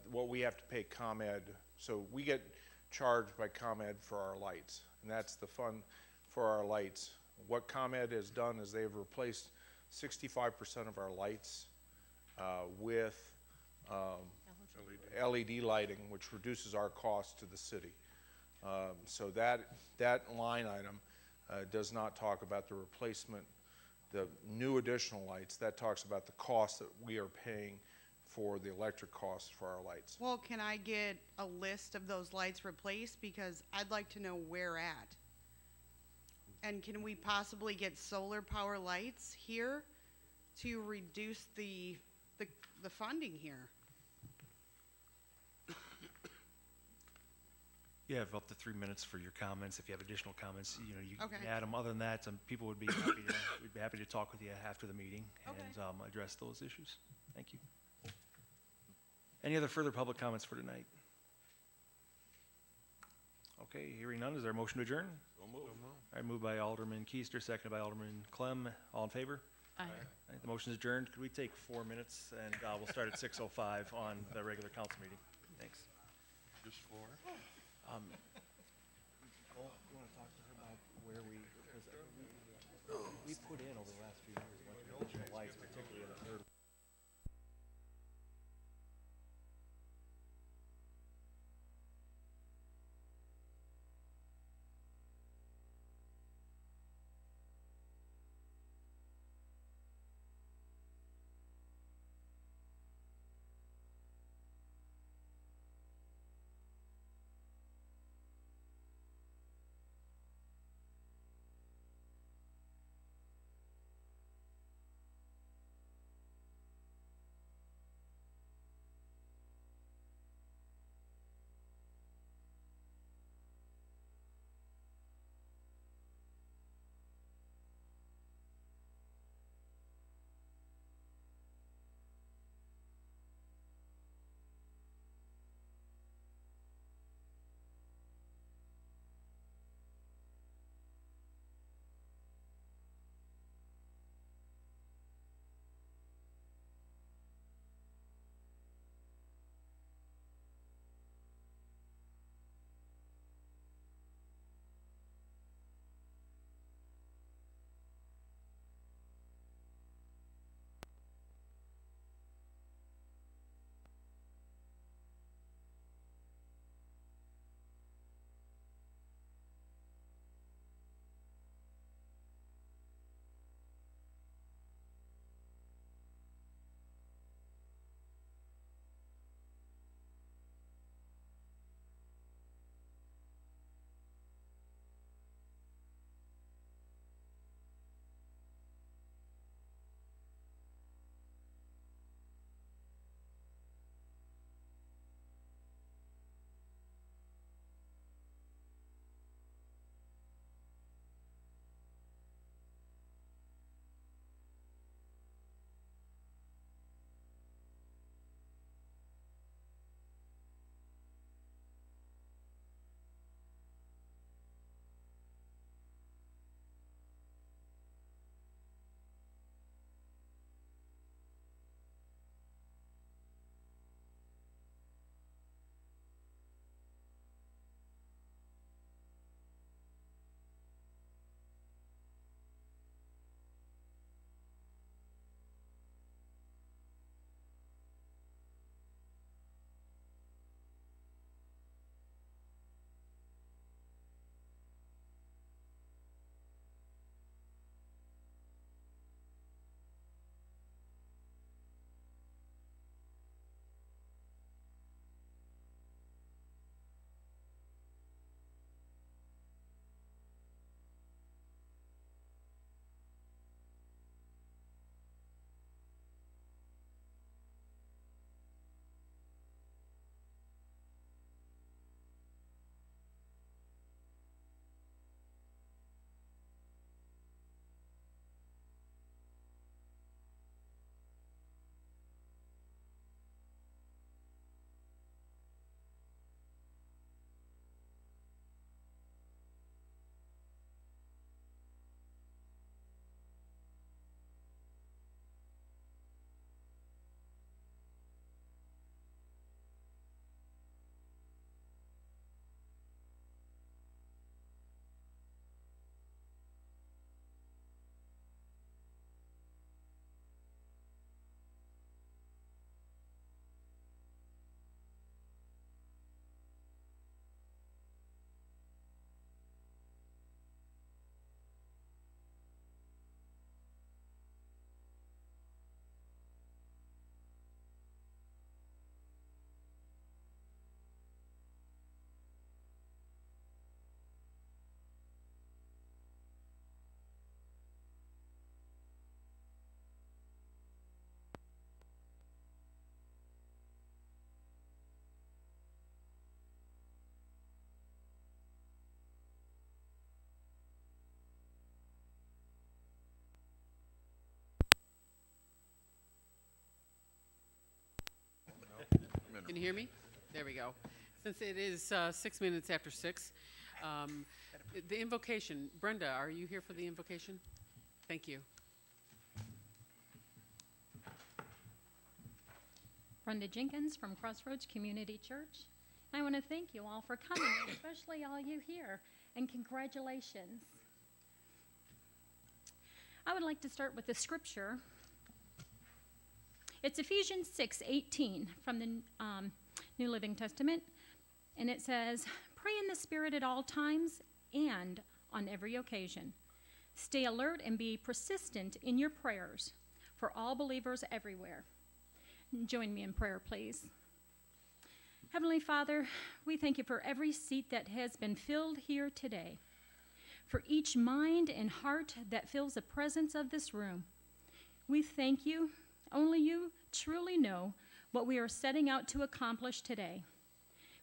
what we have to pay ComEd. So we get charged by ComEd for our lights, and that's the fund for our lights. What ComEd has done is they've replaced 65% of our lights with LED lighting, which reduces our cost to the city. So that line item does not talk about the replacement, the new additional lights. That talks about the cost that we are paying for the electric costs for our lights. Well, can I get a list of those lights replaced? Because I'd like to know where at. And can we possibly get solar power lights here to reduce the funding here? You have up to 3 minutes for your comments. If you have additional comments, you Okay. can add them. Other than that, some people would be happy to, we'd be happy to talk with you after the meeting Okay. and address those issues. Thank you. Any other further public comments for tonight? Okay, hearing none, is there a motion to adjourn? So moved. All right, moved by Alderman Keister, seconded by Alderman Clem. All in favor? Aye. All right, the motion is adjourned. Could we take 4 minutes, and we'll start at 6:05 on the regular council meeting. Thanks. Just 4? You want to talk to her about where we put in over the last few years a bunch of additional lights, particularly in the third Can you hear me? There we go. Since it is 6 minutes after 6, the invocation. Brenda, are you here for the invocation? Thank you. Brenda Jenkins from Crossroads Community Church. I want to thank you all for coming, especially all you here, and congratulations. I would like to start with the scripture. It's Ephesians 6:18 from the New Living Testament, and it says, "Pray in the Spirit at all times and on every occasion. Stay alert and be persistent in your prayers for all believers everywhere." Join me in prayer, please. Heavenly Father, we thank you for every seat that has been filled here today, for each mind and heart that feels the presence of this room. We thank you. Only you truly know what we are setting out to accomplish today.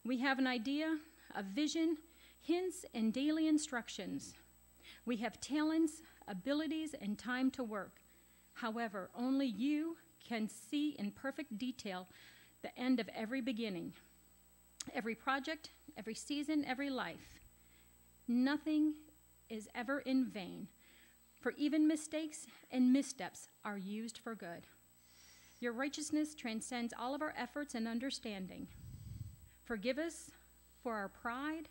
We have an idea, a vision, hints, and daily instructions. We have talents, abilities, and time to work. However, only you can see in perfect detail the end of every beginning, every project, every season, every life. Nothing is ever in vain, for even mistakes and missteps are used for good. Your righteousness transcends all of our efforts and understanding. Forgive us for our pride,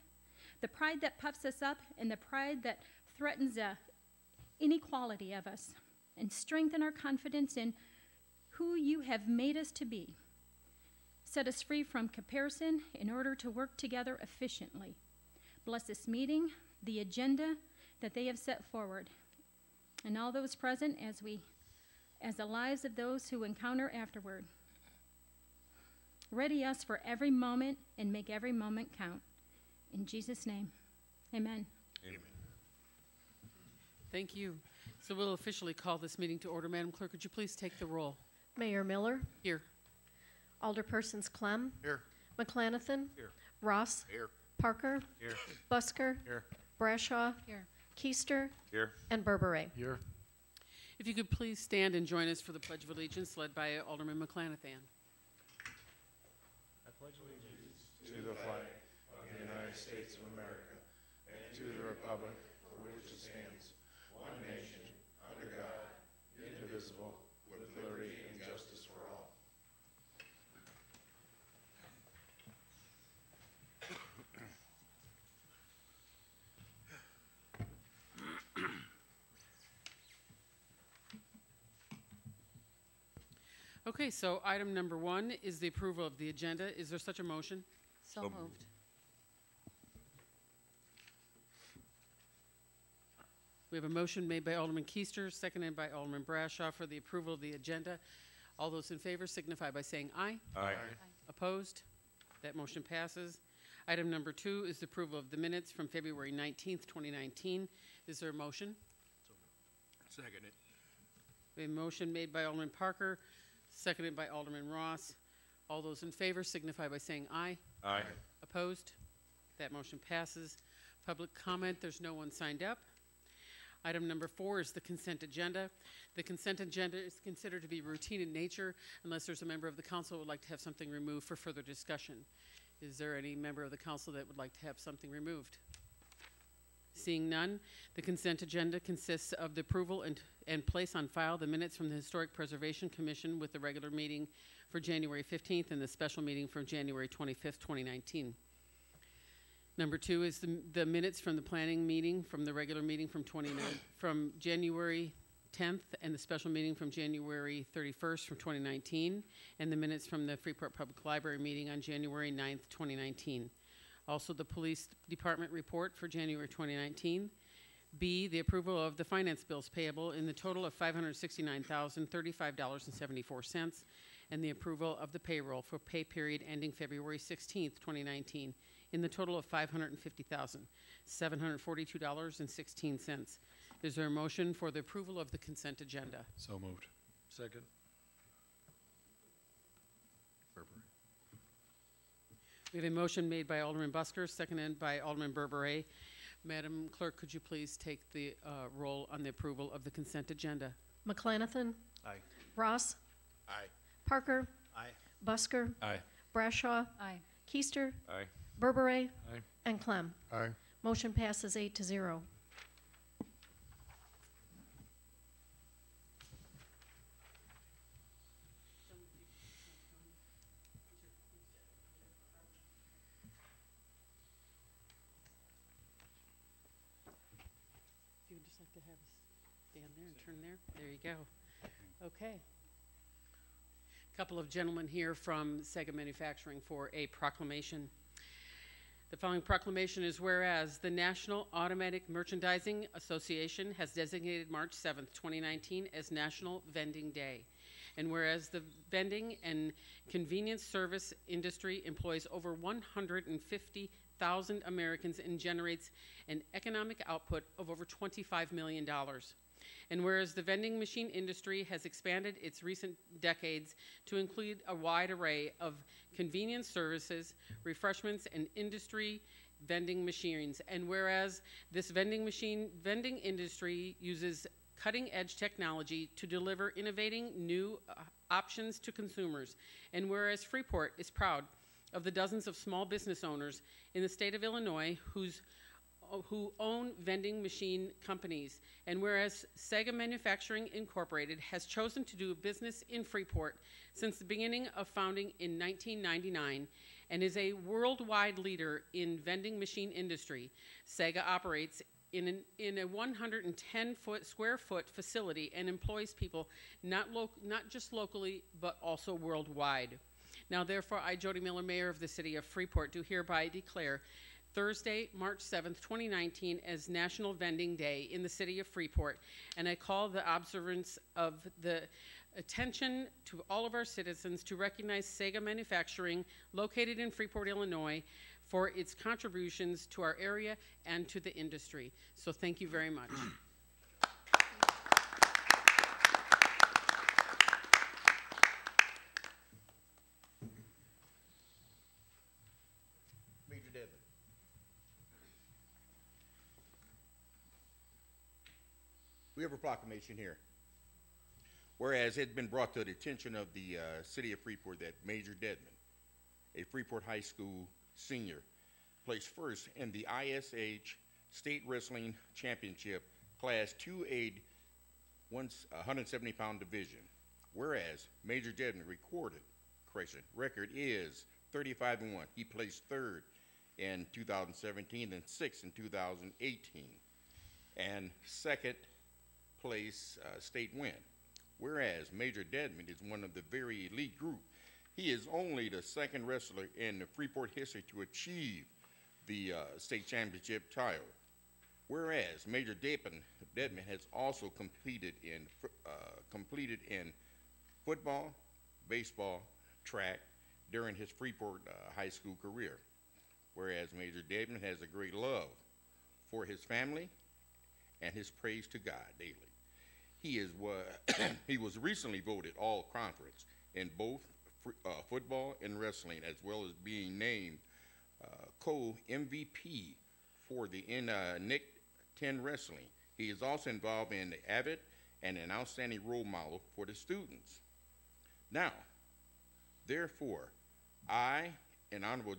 the pride that puffs us up and the pride that threatens the inequality of us, and strengthen our confidence in who you have made us to be. Set us free from comparison in order to work together efficiently. Bless this meeting, the agenda that they have set forward, and all those present as the lives of those who encounter afterward. Ready us for every moment and make every moment count. In Jesus' name, amen. Amen. Thank you. So we'll officially call this meeting to order. Madam Clerk, would you please take the roll? Mayor Miller, Here. Alderpersons Clem, Here. McClanathan, Here. Ross, Here. Parker, Here. Busker, Here. Brashaw, Here. Keister, Here. and Berberet. Here. If you could please stand and join us for the Pledge of Allegiance led by Alderman McClanathan. To the flag of the United States of America and to the republic for which it stands, one nation, under God, indivisible, with liberty and justice for all. Okay, so item number 1 is the approval of the agenda. Is there such a motion? So So moved. We have a motion made by Alderman Keister, seconded by Alderman Brashaw for the approval of the agenda. All those in favor signify by saying aye. Aye. Opposed? That motion passes. Item number 2 is the approval of the minutes from February 19th, 2019. Is there a motion? Second it. We have a motion made by Alderman Parker, seconded by Alderman Ross. All those in favor signify by saying aye. Aye. Opposed? That motion passes. Public comment, there's no one signed up. Item number 4 is the consent agenda. The consent agenda is considered to be routine in nature unless there's a member of the council who would like to have something removed for further discussion. Is there any member of the council that would like to have something removed? Seeing none, the consent agenda consists of the approval and place on file the minutes from the Historic Preservation Commission with the regular meeting for January 15th and the special meeting from January 25th, 2019. Number 2 is the minutes from the planning meeting from the regular meeting from January 10th and the special meeting from January 31st from 2019, and the minutes from the Freeport Public Library meeting on January 9th, 2019. Also, the Police Department report for January 2019. B, the approval of the finance bills payable in the total of $569,035.74, and the approval of the payroll for pay period ending February 16th, 2019, in the total of $550,742.16. Is there a motion for the approval of the consent agenda? So moved. Second. We have a motion made by Alderman Busker, seconded by Alderman Berberet. Madam Clerk, could you please take the roll on the approval of the consent agenda? McClanathan, Aye. Ross, Aye. Parker, Aye. Busker, Aye. Brashaw, Aye. Keister, Aye. Berberay, Aye. and Clem. Aye. Motion passes 8-0. If you would just like to have us stand there and turn there, there you go. Okay. Couple of gentlemen here from Sega Manufacturing for a proclamation. The following proclamation is whereas the National Automatic Merchandising Association has designated March 7th, 2019 as National Vending Day. And whereas the vending and convenience service industry employs over 150,000 Americans and generates an economic output of over $25 million. And whereas the vending machine industry has expanded its recent decades to include a wide array of convenience services, refreshments, and industry vending machines. And whereas this vending industry uses cutting-edge technology to deliver innovating new options to consumers. And whereas Freeport is proud of the dozens of small business owners in the state of Illinois who own vending machine companies. And whereas Sega Manufacturing Incorporated has chosen to do business in Freeport since the beginning of founding in 1999 and is a worldwide leader in vending machine industry, Sega operates in a 110 square foot facility and employs people not just locally but also worldwide. Now therefore I, Jody Miller, Mayor of the City of Freeport, do hereby declare Thursday, March 7th, 2019 as National Vending Day in the City of Freeport, and I call the observance of the attention to all of our citizens to recognize Sega Manufacturing, located in Freeport, Illinois, for its contributions to our area and to the industry. So thank you very much. Major Devin. We have a proclamation here. Whereas it had been brought to the attention of the City of Freeport that Major Dedman, a Freeport High School senior, placed first in the ISH State Wrestling Championship Class 2A 170-pound division. Whereas Major Dedman record is 35-1. He placed third in 2017 and sixth in 2018. And second place state win. Whereas Major Dedman is one of the very elite group. He is only the second wrestler in the Freeport history to achieve the state championship title. Whereas Major Dedman has also completed in football, baseball, track during his Freeport high school career. Whereas Major Dedman has a great love for his family and his praise to God daily. He was recently voted all-conference in both football and wrestling, as well as being named co-MVP for the NIC 10 wrestling. He is also involved in the avid and an outstanding role model for the students. Now, therefore, I, and Honorable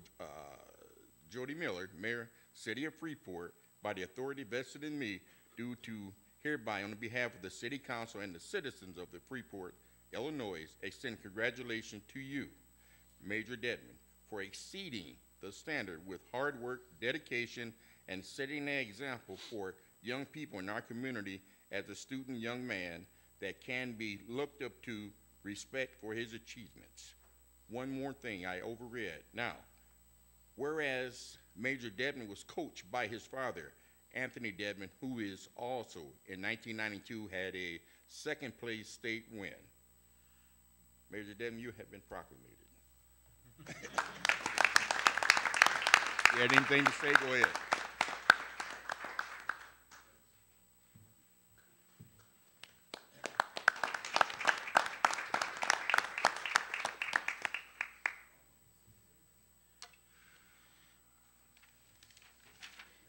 Jody Miller, Mayor, City of Freeport, by the authority vested in me, do to hereby, on behalf of the City Council and the citizens of the Freeport, Illinois, extend congratulations to you, Major Dedman, for exceeding the standard with hard work, dedication, and setting an example for young people in our community as a student young man that can be looked up to, respect for his achievements. One more thing I overread. Now, whereas Major Dedman was coached by his father, Anthony Dedman, who is also in 1992 had a second place state win. Major Dedman, you have been proclamated. You had anything to say? Go ahead.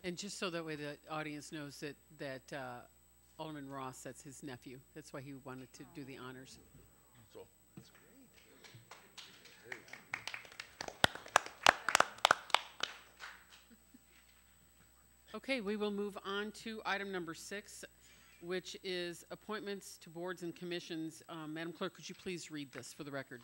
And just so that way the audience knows that Alderman Ross, that's his nephew. That's why he wanted to do the honors. So, that's great. Okay, we will move on to item number 6, which is appointments to boards and commissions. Madam Clerk, could you please read this for the record?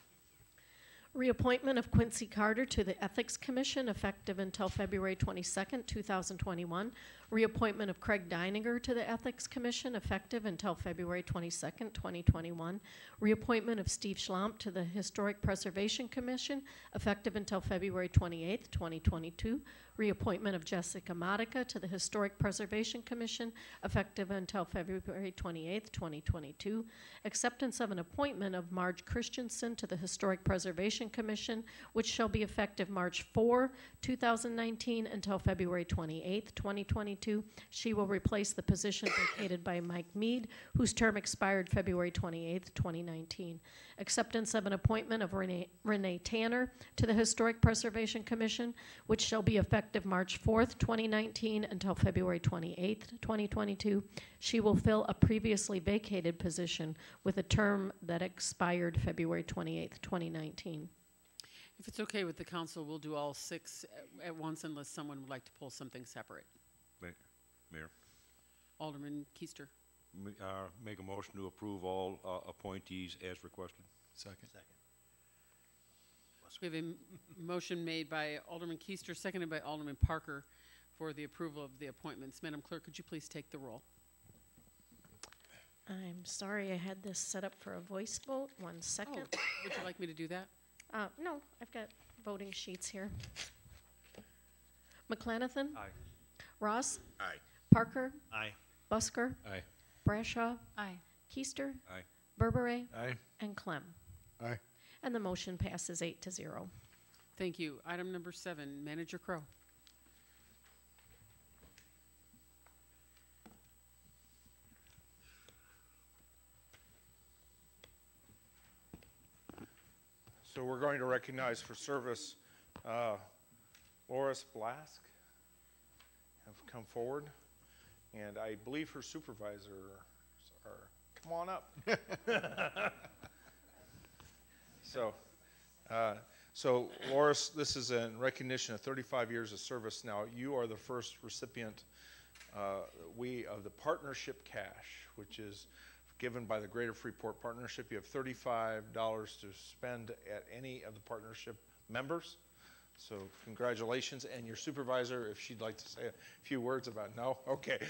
Reappointment of Quincy Carter to the Ethics Commission effective until February 22nd, 2021. Reappointment of Craig Deininger to the Ethics Commission effective until February 22nd, 2021. Reappointment of Steve Schlamp to the Historic Preservation Commission effective until February 28th, 2022. Reappointment of Jessica Modica to the Historic Preservation Commission effective until February 28th, 2022. Acceptance of an appointment of Marge Christensen to the Historic Preservation Commission, which shall be effective March 4, 2019 until February 28th, 2022. She will replace the position vacated by Mike Mead, whose term expired February 28th, 2019. Acceptance of an appointment of Renee Tanner to the Historic Preservation Commission, which shall be effective March 4th, 2019 until February 28th, 2022. She will fill a previously vacated position with a term that expired February 28th, 2019. If it's okay with the council, we'll do all 6 at once unless someone would like to pull something separate. Mayor, Alderman Keister. make a motion to approve all appointees as requested. Second. We have a motion made by Alderman Keister, seconded by Alderman Parker for the approval of the appointments. Madam Clerk, could you please take the roll? I'm sorry, I had this set up for a voice vote. 1 second. Oh, would you like me to do that? No, I've got voting sheets here. McClanathan? Aye. Ross? Aye. Parker? Aye. Busker? Aye. Brashaw? Aye. Keister? Aye. Berbere? Aye. And Clem. Aye. And the motion passes 8-0. Thank you. Item number 7, Manager Crowe. So we're going to recognize for service Loris Blask have come forward, and I believe her supervisor are, come on up. So Loris, this is in recognition of 35 years of service. Now, you are the first recipient of the partnership cash, which is given by the Greater Freeport Partnership. You have $35 to spend at any of the partnership members. So congratulations. And your supervisor, if she'd like to say a few words about, no? Okay.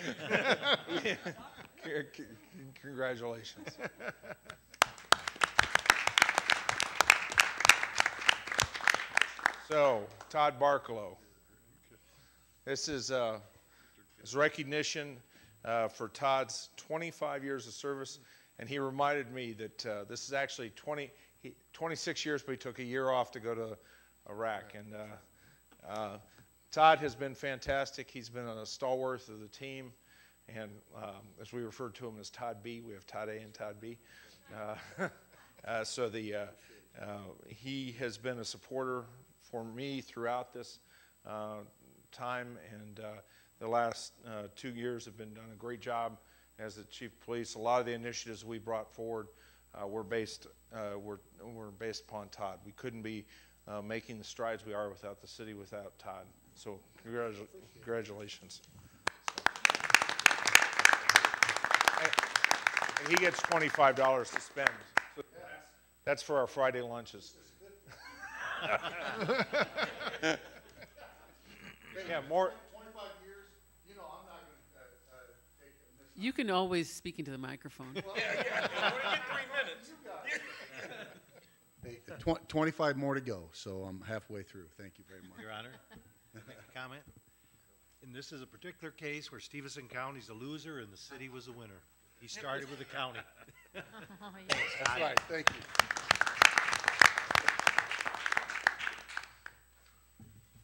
Congratulations. So, Todd Barkalow. This is recognition for Todd's 25 years of service, and he reminded me that this is actually 26 years, but he took a year off to go to Iraq. And Todd has been fantastic. He's been a stalwart of the team, and as we refer to him as Todd B, we have Todd A and Todd B. He has been a supporter for me throughout this time, and the last 2 years have been done a great job as the chief of police. A lot of the initiatives we brought forward were based upon Todd. We couldn't be making the strides we are without the city, without Todd. So congratulations. And he gets $25 to spend. That's for our Friday lunches. Yeah, more. 25 years, you know, I'm not going to take this. You can always speak into the microphone. Yeah, I only get 3 minutes. Hey, 25 more to go, so I'm halfway through. Thank you very much. Your Honor, make a comment. And this is a particular case where Stevenson County's a loser and the city was a winner. He started with the county. Oh, yeah. That's right, thank you.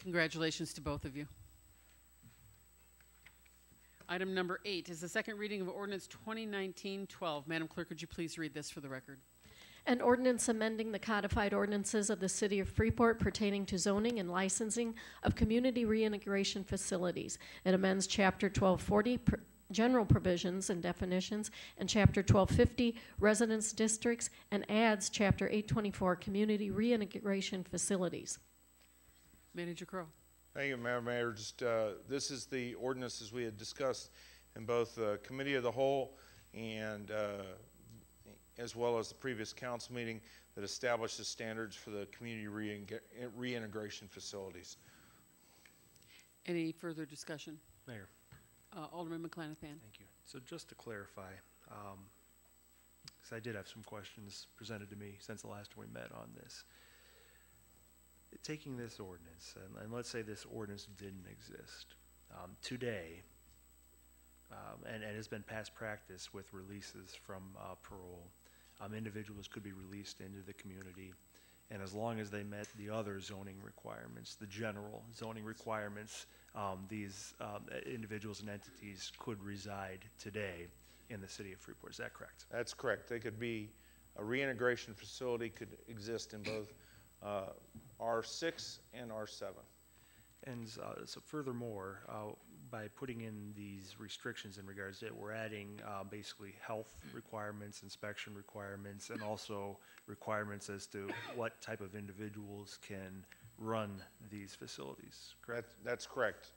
Congratulations to both of you. Item number 8 is the second reading of ordinance 2019-12. Madam Clerk, would you please read this for the record? An ordinance amending the codified ordinances of the City of Freeport pertaining to zoning and licensing of community reintegration facilities. It amends Chapter 1240, general provisions and definitions, and Chapter 1250, residence districts, and adds Chapter 824, community reintegration facilities. Manager Crowe. Thank you, Madam Mayor. Just, this is the ordinance as we had discussed in both Committee of the Whole and as well as the previous council meeting that establishes standards for the community reintegration facilities. Any further discussion? Mayor, Alderman McClanathan. thank you. So just to clarify, because I did have some questions presented to me since the last time we met on this. Taking this ordinance, and let's say this ordinance didn't exist, today, and has been past practice with releases from parole, individuals could be released into the community, and as long as they met the other zoning requirements, the general zoning requirements, these individuals and entities could reside today in the city of Freeport. Is that correct? That's correct. They could be, a reintegration facility could exist in both R6 and R7. And so furthermore, by putting in these restrictions in regards to it, we're adding basically health requirements, inspection requirements, and also requirements as to what type of individuals can run these facilities, correct? That's correct.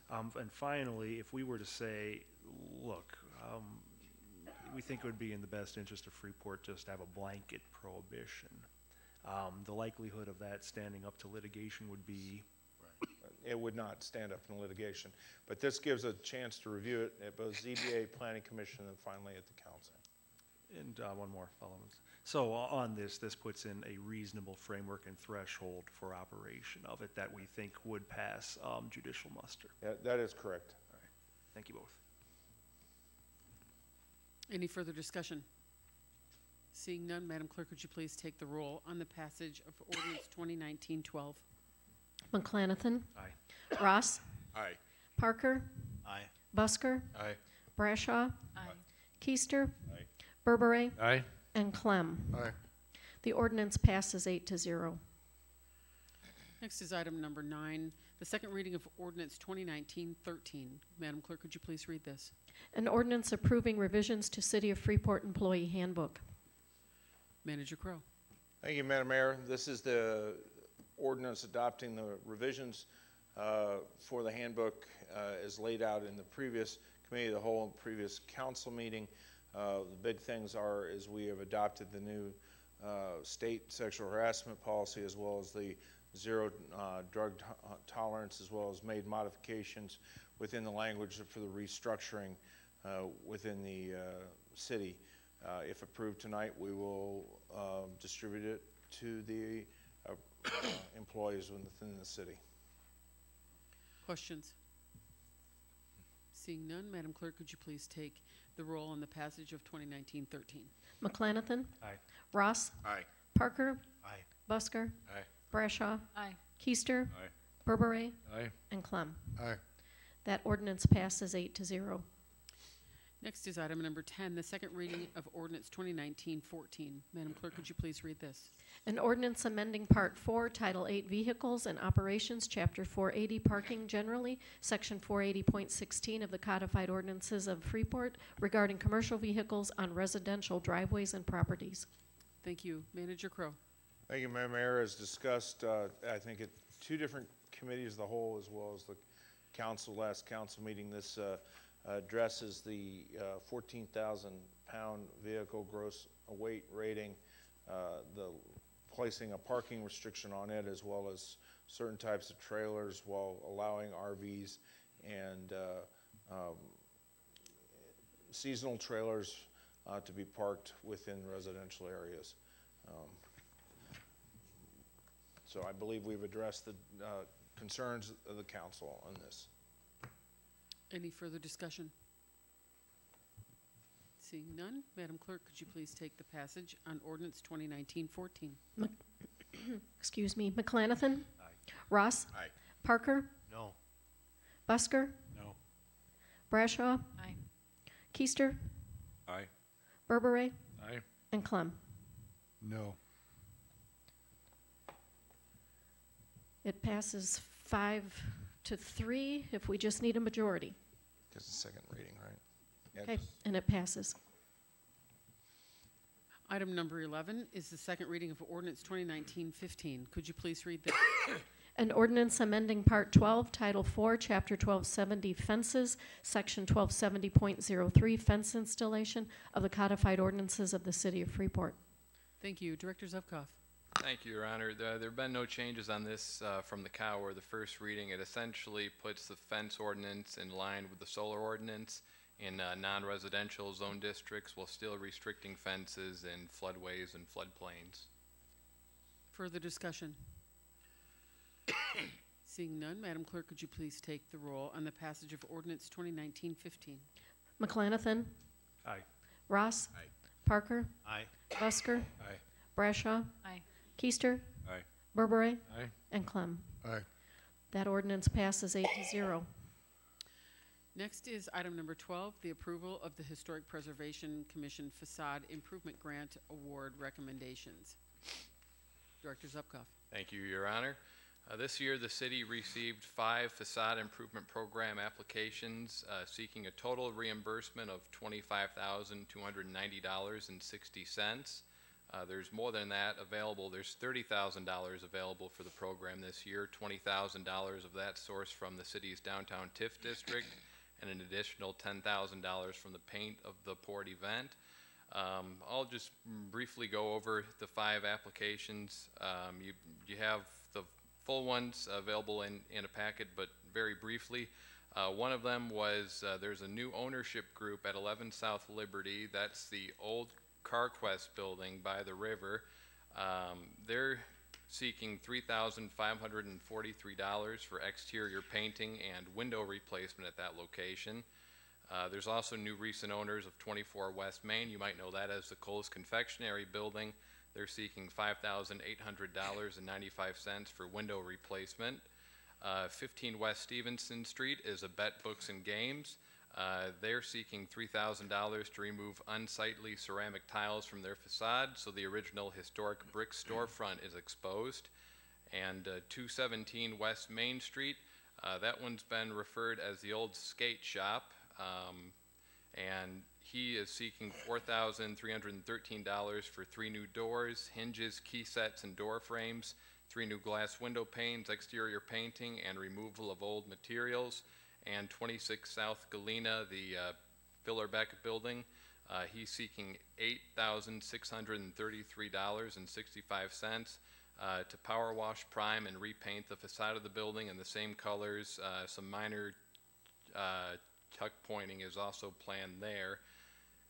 And finally, if we were to say, look, we think it would be in the best interest of Freeport just to have a blanket prohibition. The likelihood of that standing up to litigation would be? It would not stand up in litigation. But this gives a chance to review it at both ZBA, Planning Commission, and finally at the council. And one more follow-up. So on this puts in a reasonable framework and threshold for operation of it that we think would pass judicial muster. That is correct. All right. Thank you both. Any further discussion? Seeing none, Madam Clerk, would you please take the roll on the passage of ordinance 2019-12? McClanathan. Aye. Ross. Aye. Parker. Aye. Busker. Aye. Brashaw. Aye. Keister. Aye. Berberay. Aye. And Clem. Aye. The ordinance passes 8-0. Next is item number 9, the second reading of ordinance 2019-13. Madam Clerk, could you please read this? An ordinance approving revisions to City of Freeport Employee Handbook. Manager Crowe. Thank you, Madam Mayor. This is the ordinance adopting the revisions for the handbook as laid out in the previous Committee of the Whole and previous council meeting. The big things are is we have adopted the new state sexual harassment policy as well as the zero drug tolerance, as well as made modifications within the language for the restructuring within the city. If approved tonight, we will distribute it to the employees within the city. Questions? Seeing none, Madam Clerk, could you please take the roll on the passage of 2019-13? McClanathan. Aye. Ross. Aye. Parker. Aye. Busker. Aye. Brashaw. Aye. Keister. Aye. Berberay. Aye. And Clem. Aye. That ordinance passes 8-0. Next is item number 10, the second reading of ordinance 2019-14. Madam Clerk, could you please read this? An ordinance amending Part 4, Title 8 Vehicles and Operations, Chapter 480 Parking Generally, Section 480.16 of the Codified Ordinances of Freeport regarding commercial vehicles on residential driveways and properties. Thank you. Manager Crowe. Thank you, Madam Mayor. As discussed, I think at two different committees of the whole as well as the council, last council meeting, this addresses the 14,000 pound vehicle gross weight rating, the placing a parking restriction on it as well as certain types of trailers while allowing RVs and seasonal trailers to be parked within residential areas. So I believe we've addressed the concerns of the council on this. Any further discussion? Seeing none, Madam Clerk, could you please take the passage on ordinance 2019-14? Excuse me, McClanathan. Aye. Ross. Aye. Parker. No. Busker. No. Brashaw. Aye. Keister. Aye. Berberay. Aye. And Clem. No. It passes 5-3 if we just need a majority. Just a second reading, right? Yeah, Okay, just- and it passes. Item number 11 is the second reading of ordinance 2019-15. Could you please read this? An ordinance amending Part 12, Title 4, Chapter 1270 Fences, Section 1270.03 Fence Installation of the Codified Ordinances of the City of Freeport. Thank you. Director Zupkoff. Thank you, Your Honor. There have been no changes on this from the cow or the first reading. It essentially puts the fence ordinance in line with the solar ordinance in non-residential zone districts while still restricting fences in floodways and floodplains. Further discussion? Seeing none, Madam Clerk, could you please take the roll on the passage of Ordinance 2019-15? McClanathan. Aye. Ross. Aye. Parker. Aye. Busker. Aye. Brashaw. Aye. Keister. Aye. Berberay. Aye. And Clem. Aye. That ordinance passes 8-0. Next is item number 12, the approval of the Historic Preservation Commission Facade Improvement Grant Award recommendations. Director Zupkoff. Thank you, Your Honor. This year, the city received 5 facade improvement program applications seeking a total reimbursement of $25,290.60. There's more than that available. There's $30,000 available for the program this year, $20,000 of that sourced from the city's downtown TIF district, and an additional $10,000 from the Paint of the Port event. I'll just briefly go over the 5 applications. You have the full ones available in a packet, but very briefly, one of them was there's a new ownership group at 11 South Liberty. That's the old CarQuest building by the river. They're seeking $3,543 for exterior painting and window replacement at that location. There's also new recent owners of 24 West Main. You might know that as the Cole's Confectionery building. They're seeking $5,800.95 for window replacement. 15 West Stevenson Street is a Bet Books and Games. They're seeking $3,000 to remove unsightly ceramic tiles from their facade so the original historic brick storefront is exposed. And 217 West Main Street, that one's been referred as the old skate shop. And he is seeking $4,313 for 3 new doors, hinges, key sets, and door frames, 3 new glass window panes, exterior painting, and removal of old materials. And 26 South Galena, the Fillerbeck building, he's seeking $8,633.65 to power wash, prime, and repaint the facade of the building in the same colors. Some minor tuck pointing is also planned there.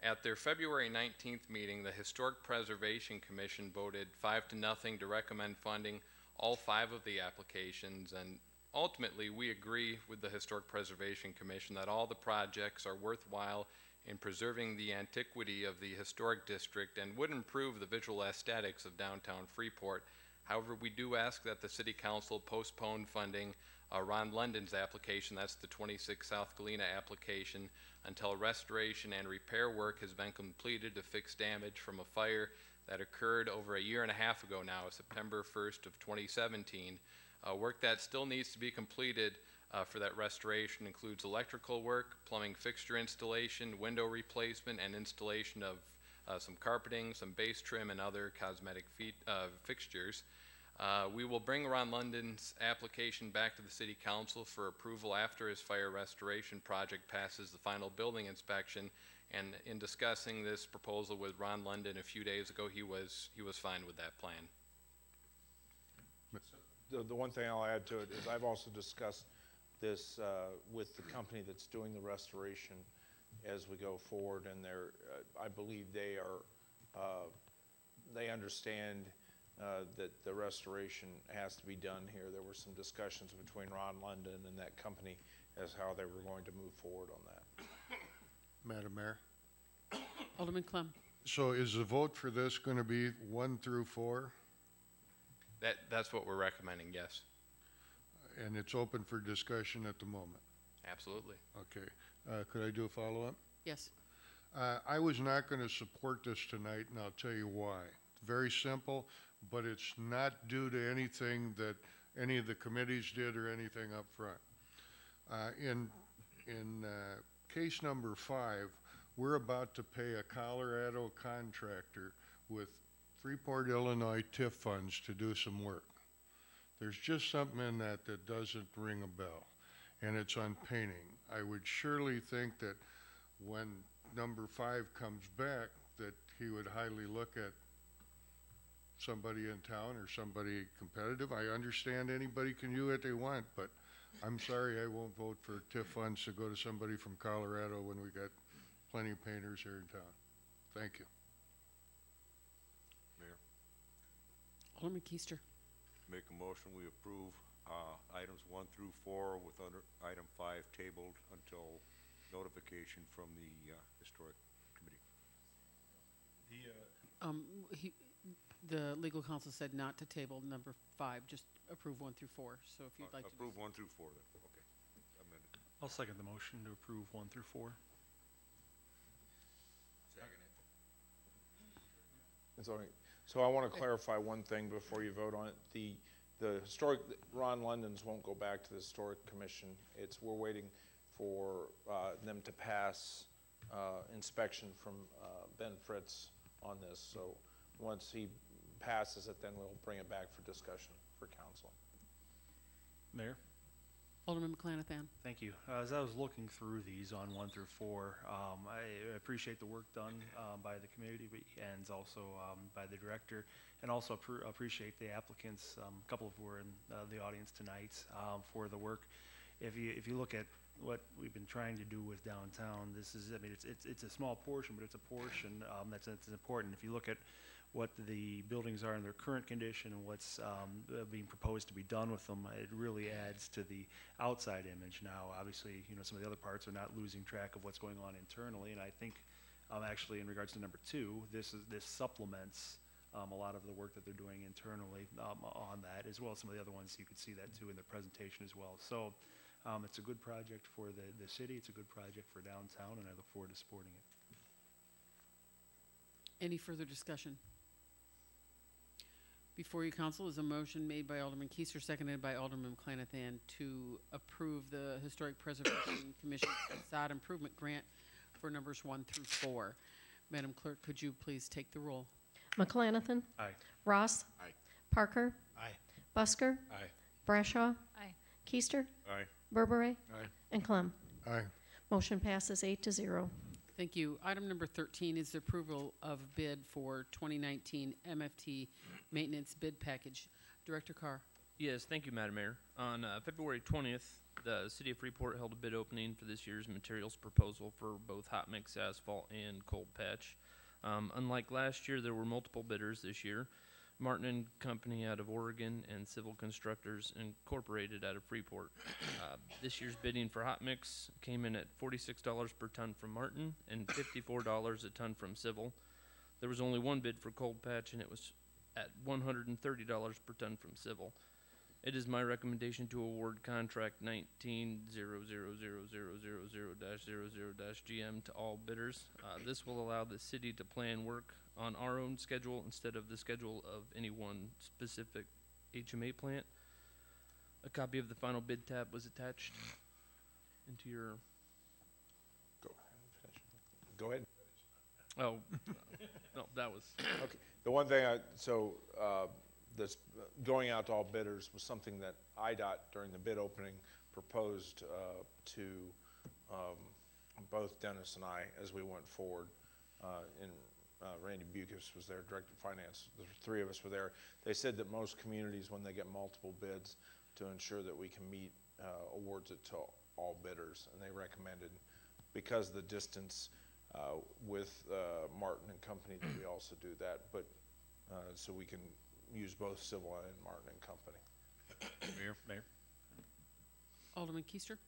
At their February 19th meeting, the Historic Preservation Commission voted 5-0 to recommend funding all 5 of the applications, and ultimately we agree with the Historic Preservation Commission that all the projects are worthwhile in preserving the antiquity of the historic district and would improve the visual aesthetics of downtown Freeport. However, we do ask that the City Council postpone funding Ron London's application, that's the 26 South Galena application, until restoration and repair work has been completed to fix damage from a fire that occurred over a year and a half ago now, September 1st of 2017. Work that still needs to be completed for that restoration includes electrical work, plumbing fixture installation, window replacement, and installation of some carpeting, some base trim, and other cosmetic fixtures. We will bring Ron London's application back to the City Council for approval after his fire restoration project passes the final building inspection. And in discussing this proposal with Ron London a few days ago, he was fine with that plan. The one thing I'll add to it is I've also discussed this with the company that's doing the restoration as we go forward, and I believe they understand that the restoration has to be done here. There were some discussions between Ron London and that company as how they were going to move forward on that. Madam Mayor? Alderman Clem. So is the vote for this going to be 1 through 4? That's what we're recommending, yes. And it's open for discussion at the moment? Absolutely. Okay. Could I do a follow-up? Yes. I was not going to support this tonight, and I'll tell you why. It's very simple, but it's not due to anything that any of the committees did or anything up front. In case number 5, we're about to pay a Colorado contractor with Freeport, Illinois TIF funds to do some work. There's just something in that that doesn't ring a bell, and it's on painting. I would surely think that when number 5 comes back, that he would highly look at somebody in town or somebody competitive. I understand anybody can do what they want, but I'm sorry, I won't vote for TIF funds to go to somebody from Colorado when we got plenty of painters here in town. Thank you. Mayor, Alderman Keister. make a motion, we approve, items 1 through 4 with under item 5 tabled until notification from the, historic committee. The legal counsel said not to table number 5, just approve 1 through 4. So if you'd like to. Approve 1 through 4 then, okay. Amended. I'll second the motion to approve 1 through 4. It's all right. So I want to clarify one thing before you vote on it. The historic, Ron London's won't go back to the Historic Commission. We're waiting for them to pass inspection from Ben Fritz on this. So once he passes it, then we'll bring it back for discussion for council. Mayor? Alderman McClanathan. Thank you. As I was looking through these on 1 through 4, I appreciate the work done by the community and also by the director, and also appreciate the applicants, a couple of who are in the audience tonight, for the work. If you look at what we've been trying to do with downtown, this is, I mean, it's a small portion, but it's a portion that's important. If you look at what the buildings are in their current condition and what's being proposed to be done with them, it really adds to the outside image. Now, obviously, you know, some of the other parts are not losing track of what's going on internally, and I think actually in regards to number 2, this supplements a lot of the work that they're doing internally on that, as well as some of the other ones. You could see that too in the presentation as well. So it's a good project for the city, it's a good project for downtown, and I look forward to supporting it. Any further discussion? Before you, council, is a motion made by Alderman Keister, seconded by Alderman McClanathan, to approve the Historic Preservation Commission facade improvement grant for numbers 1 through 4. Madam Clerk, could you please take the roll? McClanathan. Aye. Ross. Aye. Parker. Aye. Busker. Aye. Brashaw. Aye. Keister. Aye. Berbere. Aye. And Clem. Aye. Motion passes 8-0. Thank you. Item number 13 is the approval of bid for 2019 MFT maintenance bid package. Director Carr. Yes, thank you, Madam Mayor. On February 20th, the City of Freeport held a bid opening for this year's materials proposal for both hot mix asphalt and cold patch. Unlike last year, there were multiple bidders this year. Martin and Company out of Oregon and Civil Constructors Incorporated out of Freeport. This year's bidding for hot mix came in at $46 per ton from Martin and $54 a ton from Civil. There was only one bid for cold patch, and it was at $130 per ton from Civil. It is my recommendation to award contract 19-0000000-00-GM to all bidders. This will allow the city to plan work on our own schedule instead of the schedule of any one specific HMA plant. A copy of the final bid tab was attached into your. Go ahead. Oh, no, that was. Okay. The one thing this going out to all bidders was something that IDOT during the bid opening proposed to both Dennis and I as we went forward. Randy Bucas was there, Director of Finance. The 3 of us were there. They said that most communities, when they get multiple bids, to ensure that we can meet, awards it to all bidders. And they recommended, because of the distance with Martin and Company, that we also do that. But so we can use both Civil and Martin and Company. Mayor? Alderman Keister.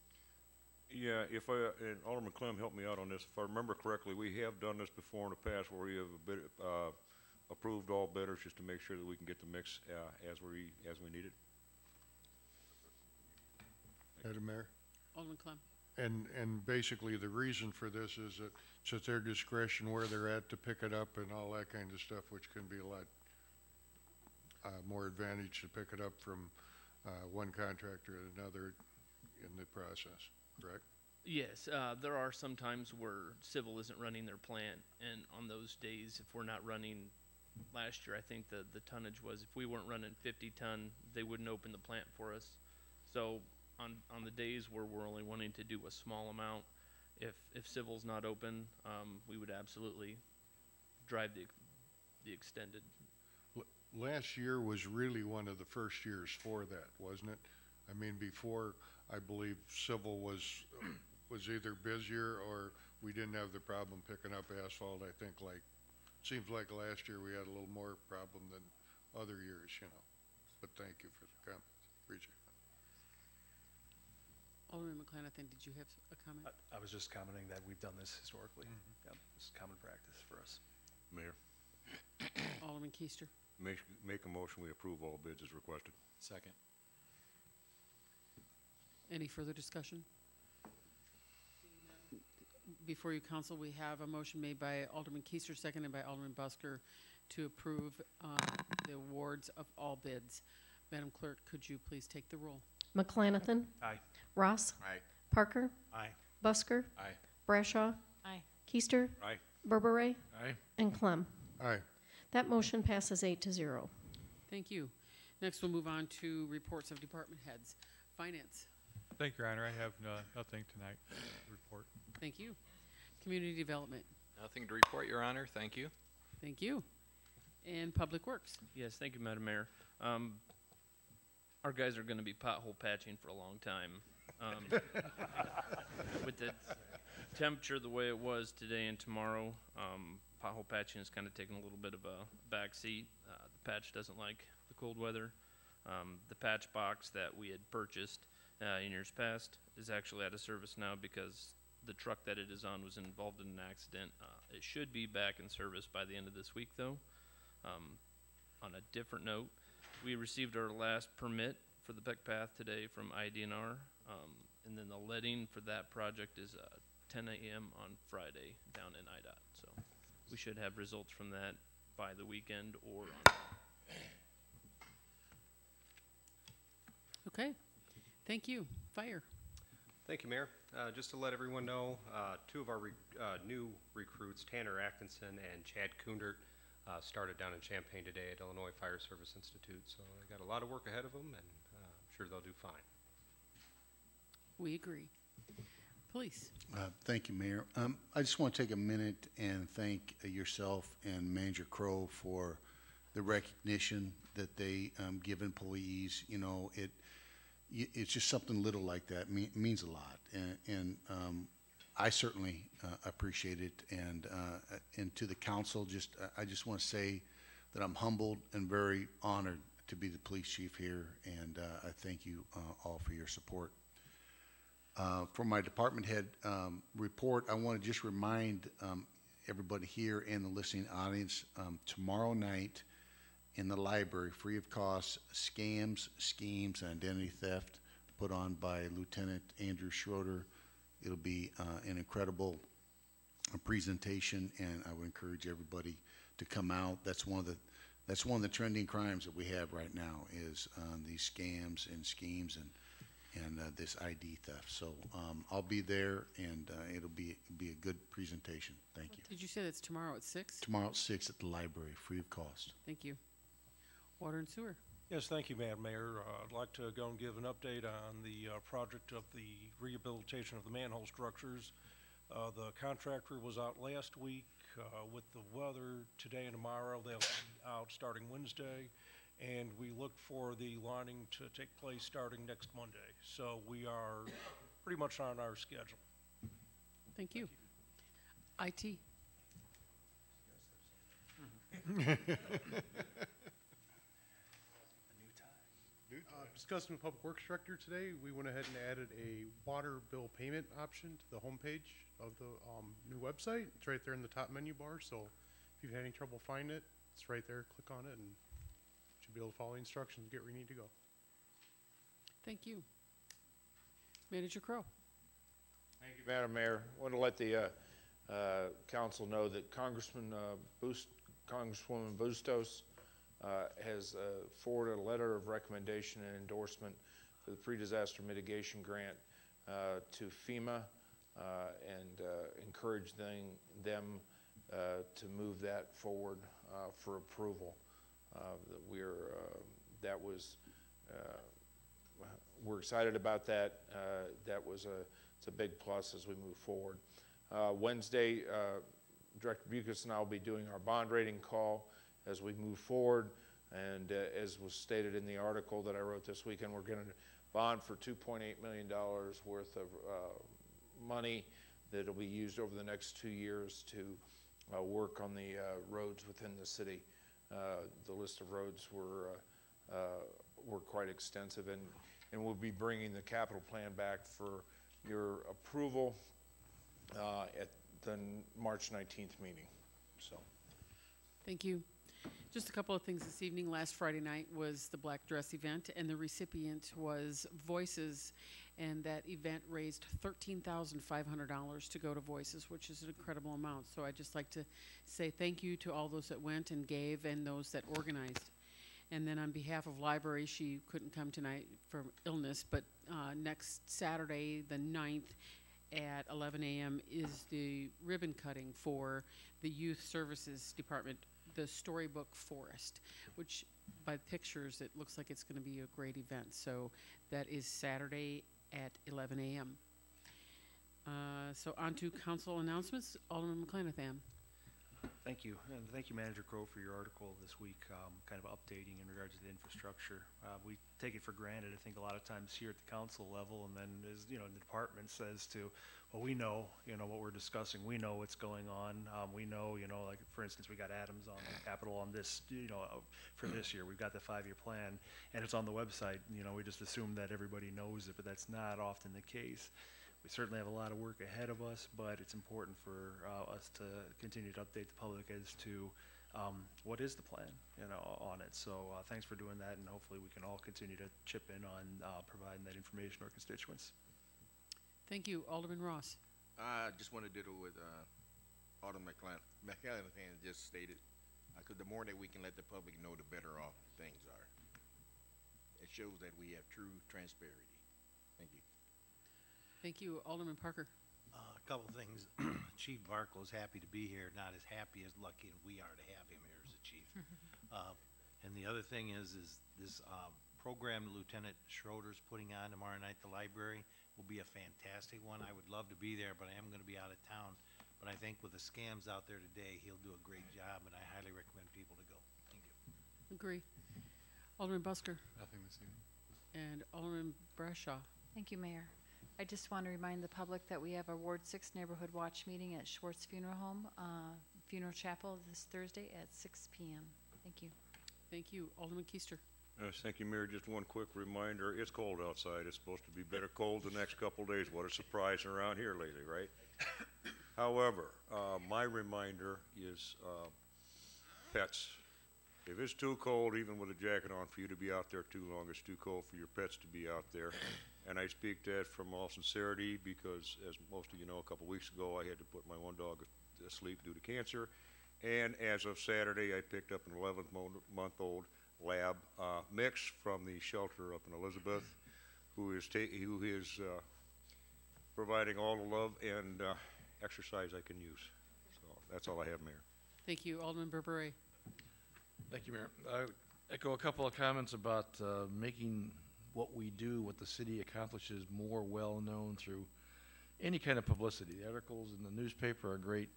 Yeah, and Alderman Clem helped me out on this. If I remember correctly, we have done this before in the past where we have approved all bidders just to make sure that we can get the mix as we need it. Madam Mayor? Alderman Clem. And basically the reason for this is that it's at their discretion where they're at to pick it up and all that kind of stuff, which can be a lot more advantage to pick it up from one contractor and another in the process, correct? Yes, there are some times where Civil isn't running their plant, and on those days, if we're not running last year, I think the tonnage was, if we weren't running 50 ton, they wouldn't open the plant for us. So on the days where we're only wanting to do a small amount, if civil's not open, we would absolutely drive the extended. Last year was really one of the first years for that, wasn't it? I mean, before, I believe civil was either busier or we didn't have the problem picking up asphalt. I think seems like last year we had a little more problem than other years, you know. But thank you for the comments. Appreciate it. Alderman McClanathan, did you have a comment? I was just commenting that we've done this historically. Yep, it's common practice for us. Mayor, Alderman Keister. make a motion, we approve all bids as requested. Second. Any further discussion? Before you, council, we have a motion made by Alderman Keister, seconded by Alderman Busker, to approve the awards of all bids. Madam Clerk, could you please take the roll? McClanathan. Aye. Ross. Aye. Parker. Aye. Busker. Aye. Brashaw. Aye. Keister. Aye. Berberay. Aye. And Clem. Aye. That motion passes 8-0. Thank you. Next, we'll move on to reports of department heads. Finance. Thank you, Your Honor. I have nothing tonight to report. Thank you. Community development. Nothing to report, Your Honor. Thank you. Thank you. And Public Works. Yes, thank you, Madam Mayor. Our guys are going to be pothole patching for a long time. With the temperature the way it was today and tomorrow, pothole patching is kind of taking a little bit of a back seat. The patch doesn't like the cold weather. The patch box that we had purchased in years past is actually out of service now because the truck that it is on was involved in an accident. It should be back in service by the end of this week, though. On a different note, we received our last permit for the Beck Path today from IDNR, and then the letting for that project is 10 a.m. on Friday down in IDOT. So we should have results from that by the weekend or on. Okay. Thank you. Fire. Thank you, Mayor. Just to let everyone know, two of our new recruits, Tanner Atkinson and Chad Kundert, started down in Champaign today at Illinois Fire Service Institute. So they got a lot of work ahead of them, and I'm sure they'll do fine. We agree. Police. Thank you, Mayor. I just want to take a minute and thank yourself and Manager Crow for the recognition that they give employees. You know, it's just something little like that means a lot, and I certainly appreciate it. And to the council, I just want to say that I'm humbled and very honored to be the police chief here, and I thank you all for your support. For my department head report, I want to just remind everybody here and the listening audience, tomorrow night in the library, free of cost, Scams, Schemes, and Identity Theft, put on by Lieutenant Andrew Schroeder. It'll be an incredible presentation, and I would encourage everybody to come out. That's one of the trending crimes that we have right now is these scams and schemes and this ID theft. So I'll be there, and it'll be a good presentation. Thank you. Did you say that's tomorrow at 6? Tomorrow at 6 at the library, free of cost. Thank you. Water and Sewer. Yes, thank you, Madam Mayor. I'd like to go and give an update on the project of the rehabilitation of the manhole structures. The contractor was out last week with the weather. Today and tomorrow they'll be out starting Wednesday, and we look for the lining to take place starting next Monday. So we are pretty much on our schedule. Thank you. IT. Discussing with Public Works Director today, we went ahead and added a water bill payment option to the homepage of the new website. It's right there in the top menu bar, so if you've had any trouble finding it, it's right there. Click on it and you should be able to follow the instructions and get where you need to go. Thank you. Manager Crow. Thank you, Madam Mayor. I want to let the council know that Congresswoman Bustos has forwarded a letter of recommendation and endorsement for the pre-disaster mitigation grant to FEMA and encourage them to move that forward for approval. That we're excited about that. It's a big plus as we move forward. Wednesday, Director Bucas and I will be doing our bond rating call as we move forward. And as was stated in the article that I wrote this weekend, we're going to bond for $2.8 million worth of money that will be used over the next 2 years to work on the roads within the city. The list of roads were quite extensive, and we'll be bringing the capital plan back for your approval at the March 19th meeting. So, Thank you. Just a couple of things this evening. Last Friday night was the Black Dress event, and the recipient was Voices, and that event raised $13,500 to go to Voices, which is an incredible amount. So I'd just like to say thank you to all those that went and gave and those that organized. And then on behalf of Library, she couldn't come tonight for illness, but next Saturday, the 9th, at 11 a.m. is the ribbon cutting for the Youth Services Department, the Storybook Forest, which by pictures, it looks like it's going to be a great event. So that is Saturday at 11 a.m. So on to council announcements. Alderman McClanahan. Thank you, and thank you, Manager Crowe, for your article this week, kind of updating in regards to the infrastructure. We take it for granted, I think, a lot of times here at the council level, and then as the department says to, well, we know, what we're discussing. We know what's going on. We know, like for instance, we got Adams on capital on this, for this year. We've got the 5-year plan, and it's on the website. We just assume that everybody knows it, but that's not often the case. We certainly have a lot of work ahead of us, but it's important for us to continue to update the public as to what is the plan, on it. So thanks for doing that, and hopefully we can all continue to chip in on providing that information to our constituents. Thank you. Alderman Ross. I just want to ditto with Alderman McClanahan just stated, because the more that we can let the public know, the better off things are. It shows that we have true transparency. Thank you. Thank you. Alderman Parker. A couple things. Chief Barkle is happy to be here, not as happy as lucky we are to have him here as a chief. And the other thing is this program Lieutenant Schroeder's putting on tomorrow night at the library will be a fantastic one. I would love to be there, but I am going to be out of town. But I think with the scams out there today, he'll do a great job, and I highly recommend people to go. Thank you. Agree. Alderman Busker. Nothing this evening. And Alderman Brashaw. Thank you, Mayor. I just want to remind the public that we have our Ward 6 Neighborhood Watch meeting at Schwartz Funeral Home, Funeral Chapel this Thursday at 6 p.m. Thank you. Thank you. Alderman Keister. Thank you, Mayor. Just one quick reminder. It's cold outside. It's supposed to be better cold the next couple of days. What a surprise around here lately, right? However, my reminder is pets. If it's too cold, even with a jacket on, for you to be out there too long, it's too cold for your pets to be out there. And I speak that from all sincerity because, as most of you know, a couple weeks ago, I had to put my one dog to sleep due to cancer. And as of Saturday, I picked up an 11-month-old lab mix from the shelter up in Elizabeth, who is providing all the love and exercise I can use. So that's all I have, Mayor. Thank you. Alderman Berberet. Thank you, Mayor. I echo a couple of comments about making what we do, what the city accomplishes, more well-known through any kind of publicity. The articles in the newspaper are great,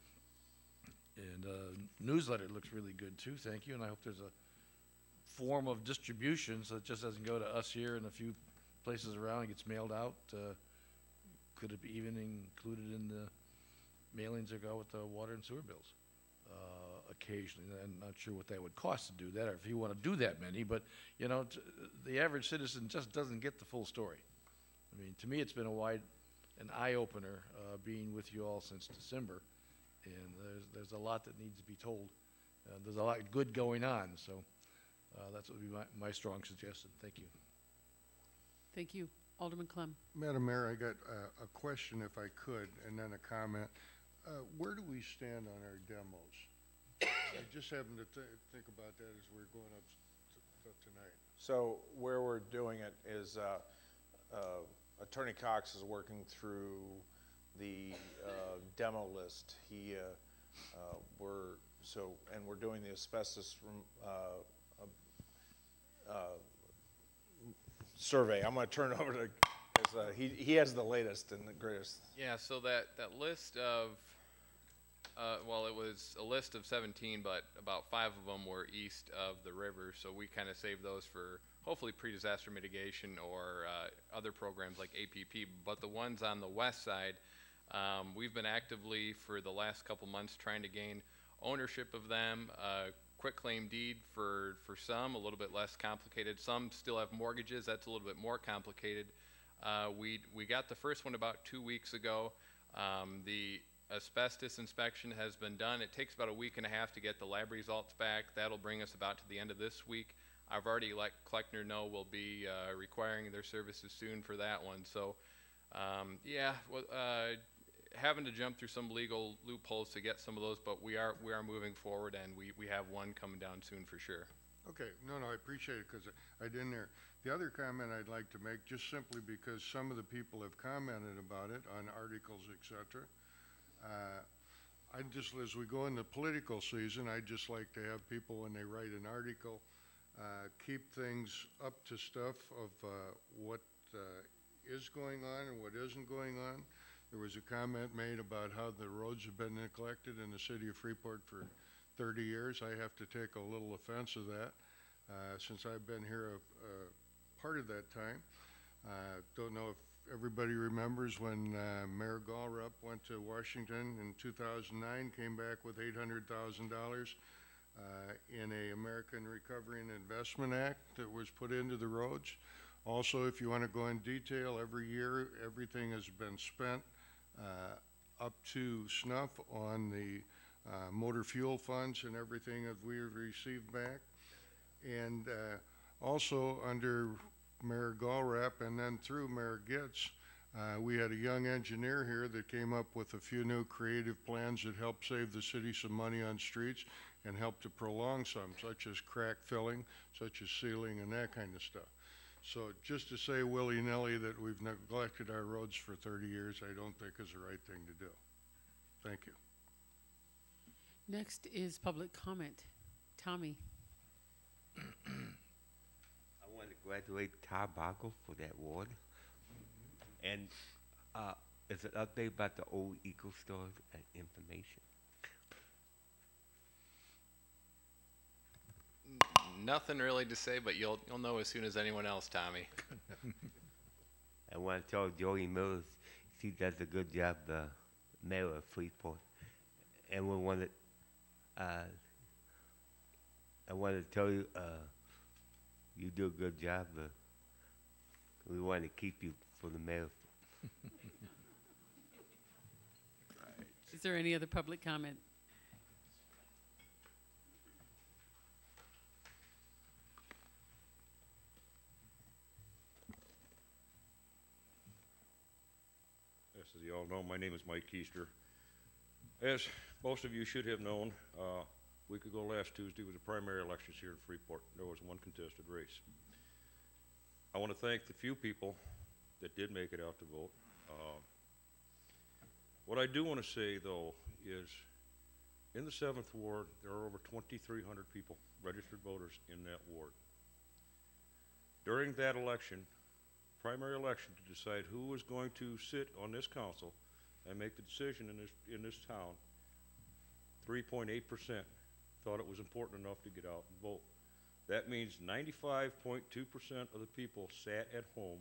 and newsletter looks really good too, thank you, and I hope there's a form of distribution so it just doesn't go to us here and a few places around and gets mailed out. Could it be even included in the mailings that go with the water and sewer bills? Occasionally, I'm not sure what that would cost to do that, or if you want to do that many, but the average citizen just doesn't get the full story. I mean, to me, it's been an eye-opener being with you all since December, and there's a lot that needs to be told. There's a lot good going on, so that's what would be my strong suggestion. Thank you. Thank you. Alderman Clem. Madam Mayor, I got a question if I could, and then a comment. Where do we stand on our demos? I just happened to think about that as we're going up tonight. So where we're doing it is Attorney Cox is working through the demo list. We're So, and we're doing the asbestos survey. I'm going to turn it over to, as, he has the latest and the greatest. Yeah, so that list of, well, it was a list of 17, but about 5 of them were east of the river, so we kind of saved those for hopefully pre-disaster mitigation or other programs like APP. But the ones on the west side, we've been actively for the last couple months trying to gain ownership of them. Quick claim deed for some, a little bit less complicated. Some still have mortgages, that's a little bit more complicated. We got the first one about 2 weeks ago. The asbestos inspection has been done. It takes about a week and a half to get the lab results back. That'll bring us about to the end of this week. I've already let Kleckner know we'll be requiring their services soon for that one. So, yeah, well, having to jump through some legal loopholes to get some of those, but we are moving forward, and we have one coming down soon for sure. Okay, no, I appreciate it because I didn't hear. The other comment I'd like to make, just simply because some of the people have commented about it on articles, et cetera. As we go into political season, I'd just like to have people, when they write an article, keep things up to stuff of what is going on and what isn't going on. There was a comment made about how the roads have been neglected in the city of Freeport for 30 years. I have to take a little offense of that since I've been here a part of that time. Don't know if everybody remembers when Mayor Gallrup went to Washington in 2009, came back with $800,000 in a American Recovery and Investment Act that was put into the roads. Also, if you want to go in detail, every year everything has been spent up to snuff on the motor fuel funds and everything that we've received back. And also under Mayor Gallrup and then through Mayor Gitz, we had a young engineer here that came up with a few new creative plans that helped save the city some money on streets and helped to prolong some, such as crack filling, such as sealing and that kind of stuff. So just to say willy-nilly that we've neglected our roads for 30 years, I don't think is the right thing to do. Thank you. Next is public comment. Tommy. I want to congratulate Tarbago for that award. And it's an update about the old Eco Store information. Nothing really to say, but you'll know as soon as anyone else, Tommy. I want to tell Joey Mills she does a good job, the mayor of Freeport. And we wanted, I want to tell you, you do a good job. We want to keep you for the mayor. Is there any other public comment? As you all know, my name is Mike Keister. As most of you should have known, a week ago last Tuesday was the primary elections here in Freeport. There was one contested race. I want to thank the few people that did make it out to vote. What I do want to say, though, is in the 7th Ward, there are over 2,300 people, registered voters, in that ward. During that election, primary election to decide who was going to sit on this council and make the decision in this town, 3.8% thought it was important enough to get out and vote. That means 95.2% of the people sat at home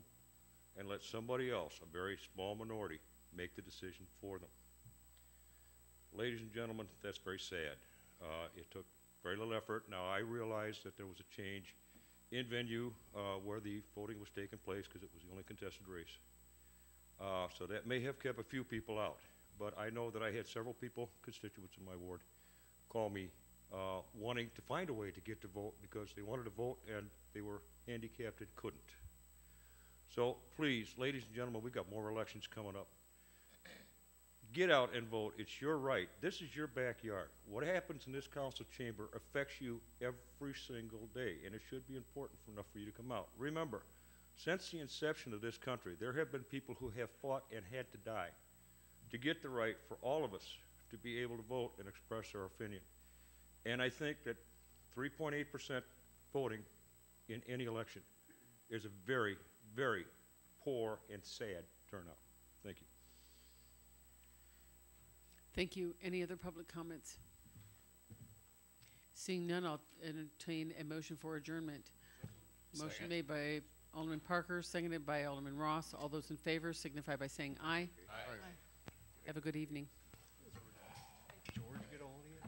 and let somebody else, a very small minority, make the decision for them. Ladies and gentlemen, that's very sad. It took very little effort. Now, I realize that there was a change in venue where the voting was taking place because it was the only contested race. So that may have kept a few people out. But I know that I had several people, constituents in my ward, call me wanting to find a way to get to vote because they wanted to vote and they were handicapped and couldn't. So please, ladies and gentlemen, we've got more elections coming up. Get out and vote. It's your right. This is your backyard. What happens in this council chamber affects you every single day, and it should be important enough for you to come out. Remember, since the inception of this country, there have been people who have fought and had to die to get the right for all of us to be able to vote and express our opinion. And I think that 3.8% voting in any election is a very, very poor and sad turnout. Thank you. Thank you. Any other public comments? Seeing none, I'll entertain a motion for adjournment. Motion Second. made by Alderman Parker, seconded by Alderman Ross. All those in favor signify by saying aye. Aye. Have a good evening. George get a hold of you?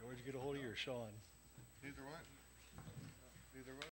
George get a hold of you or Sean? Neither one. Neither one.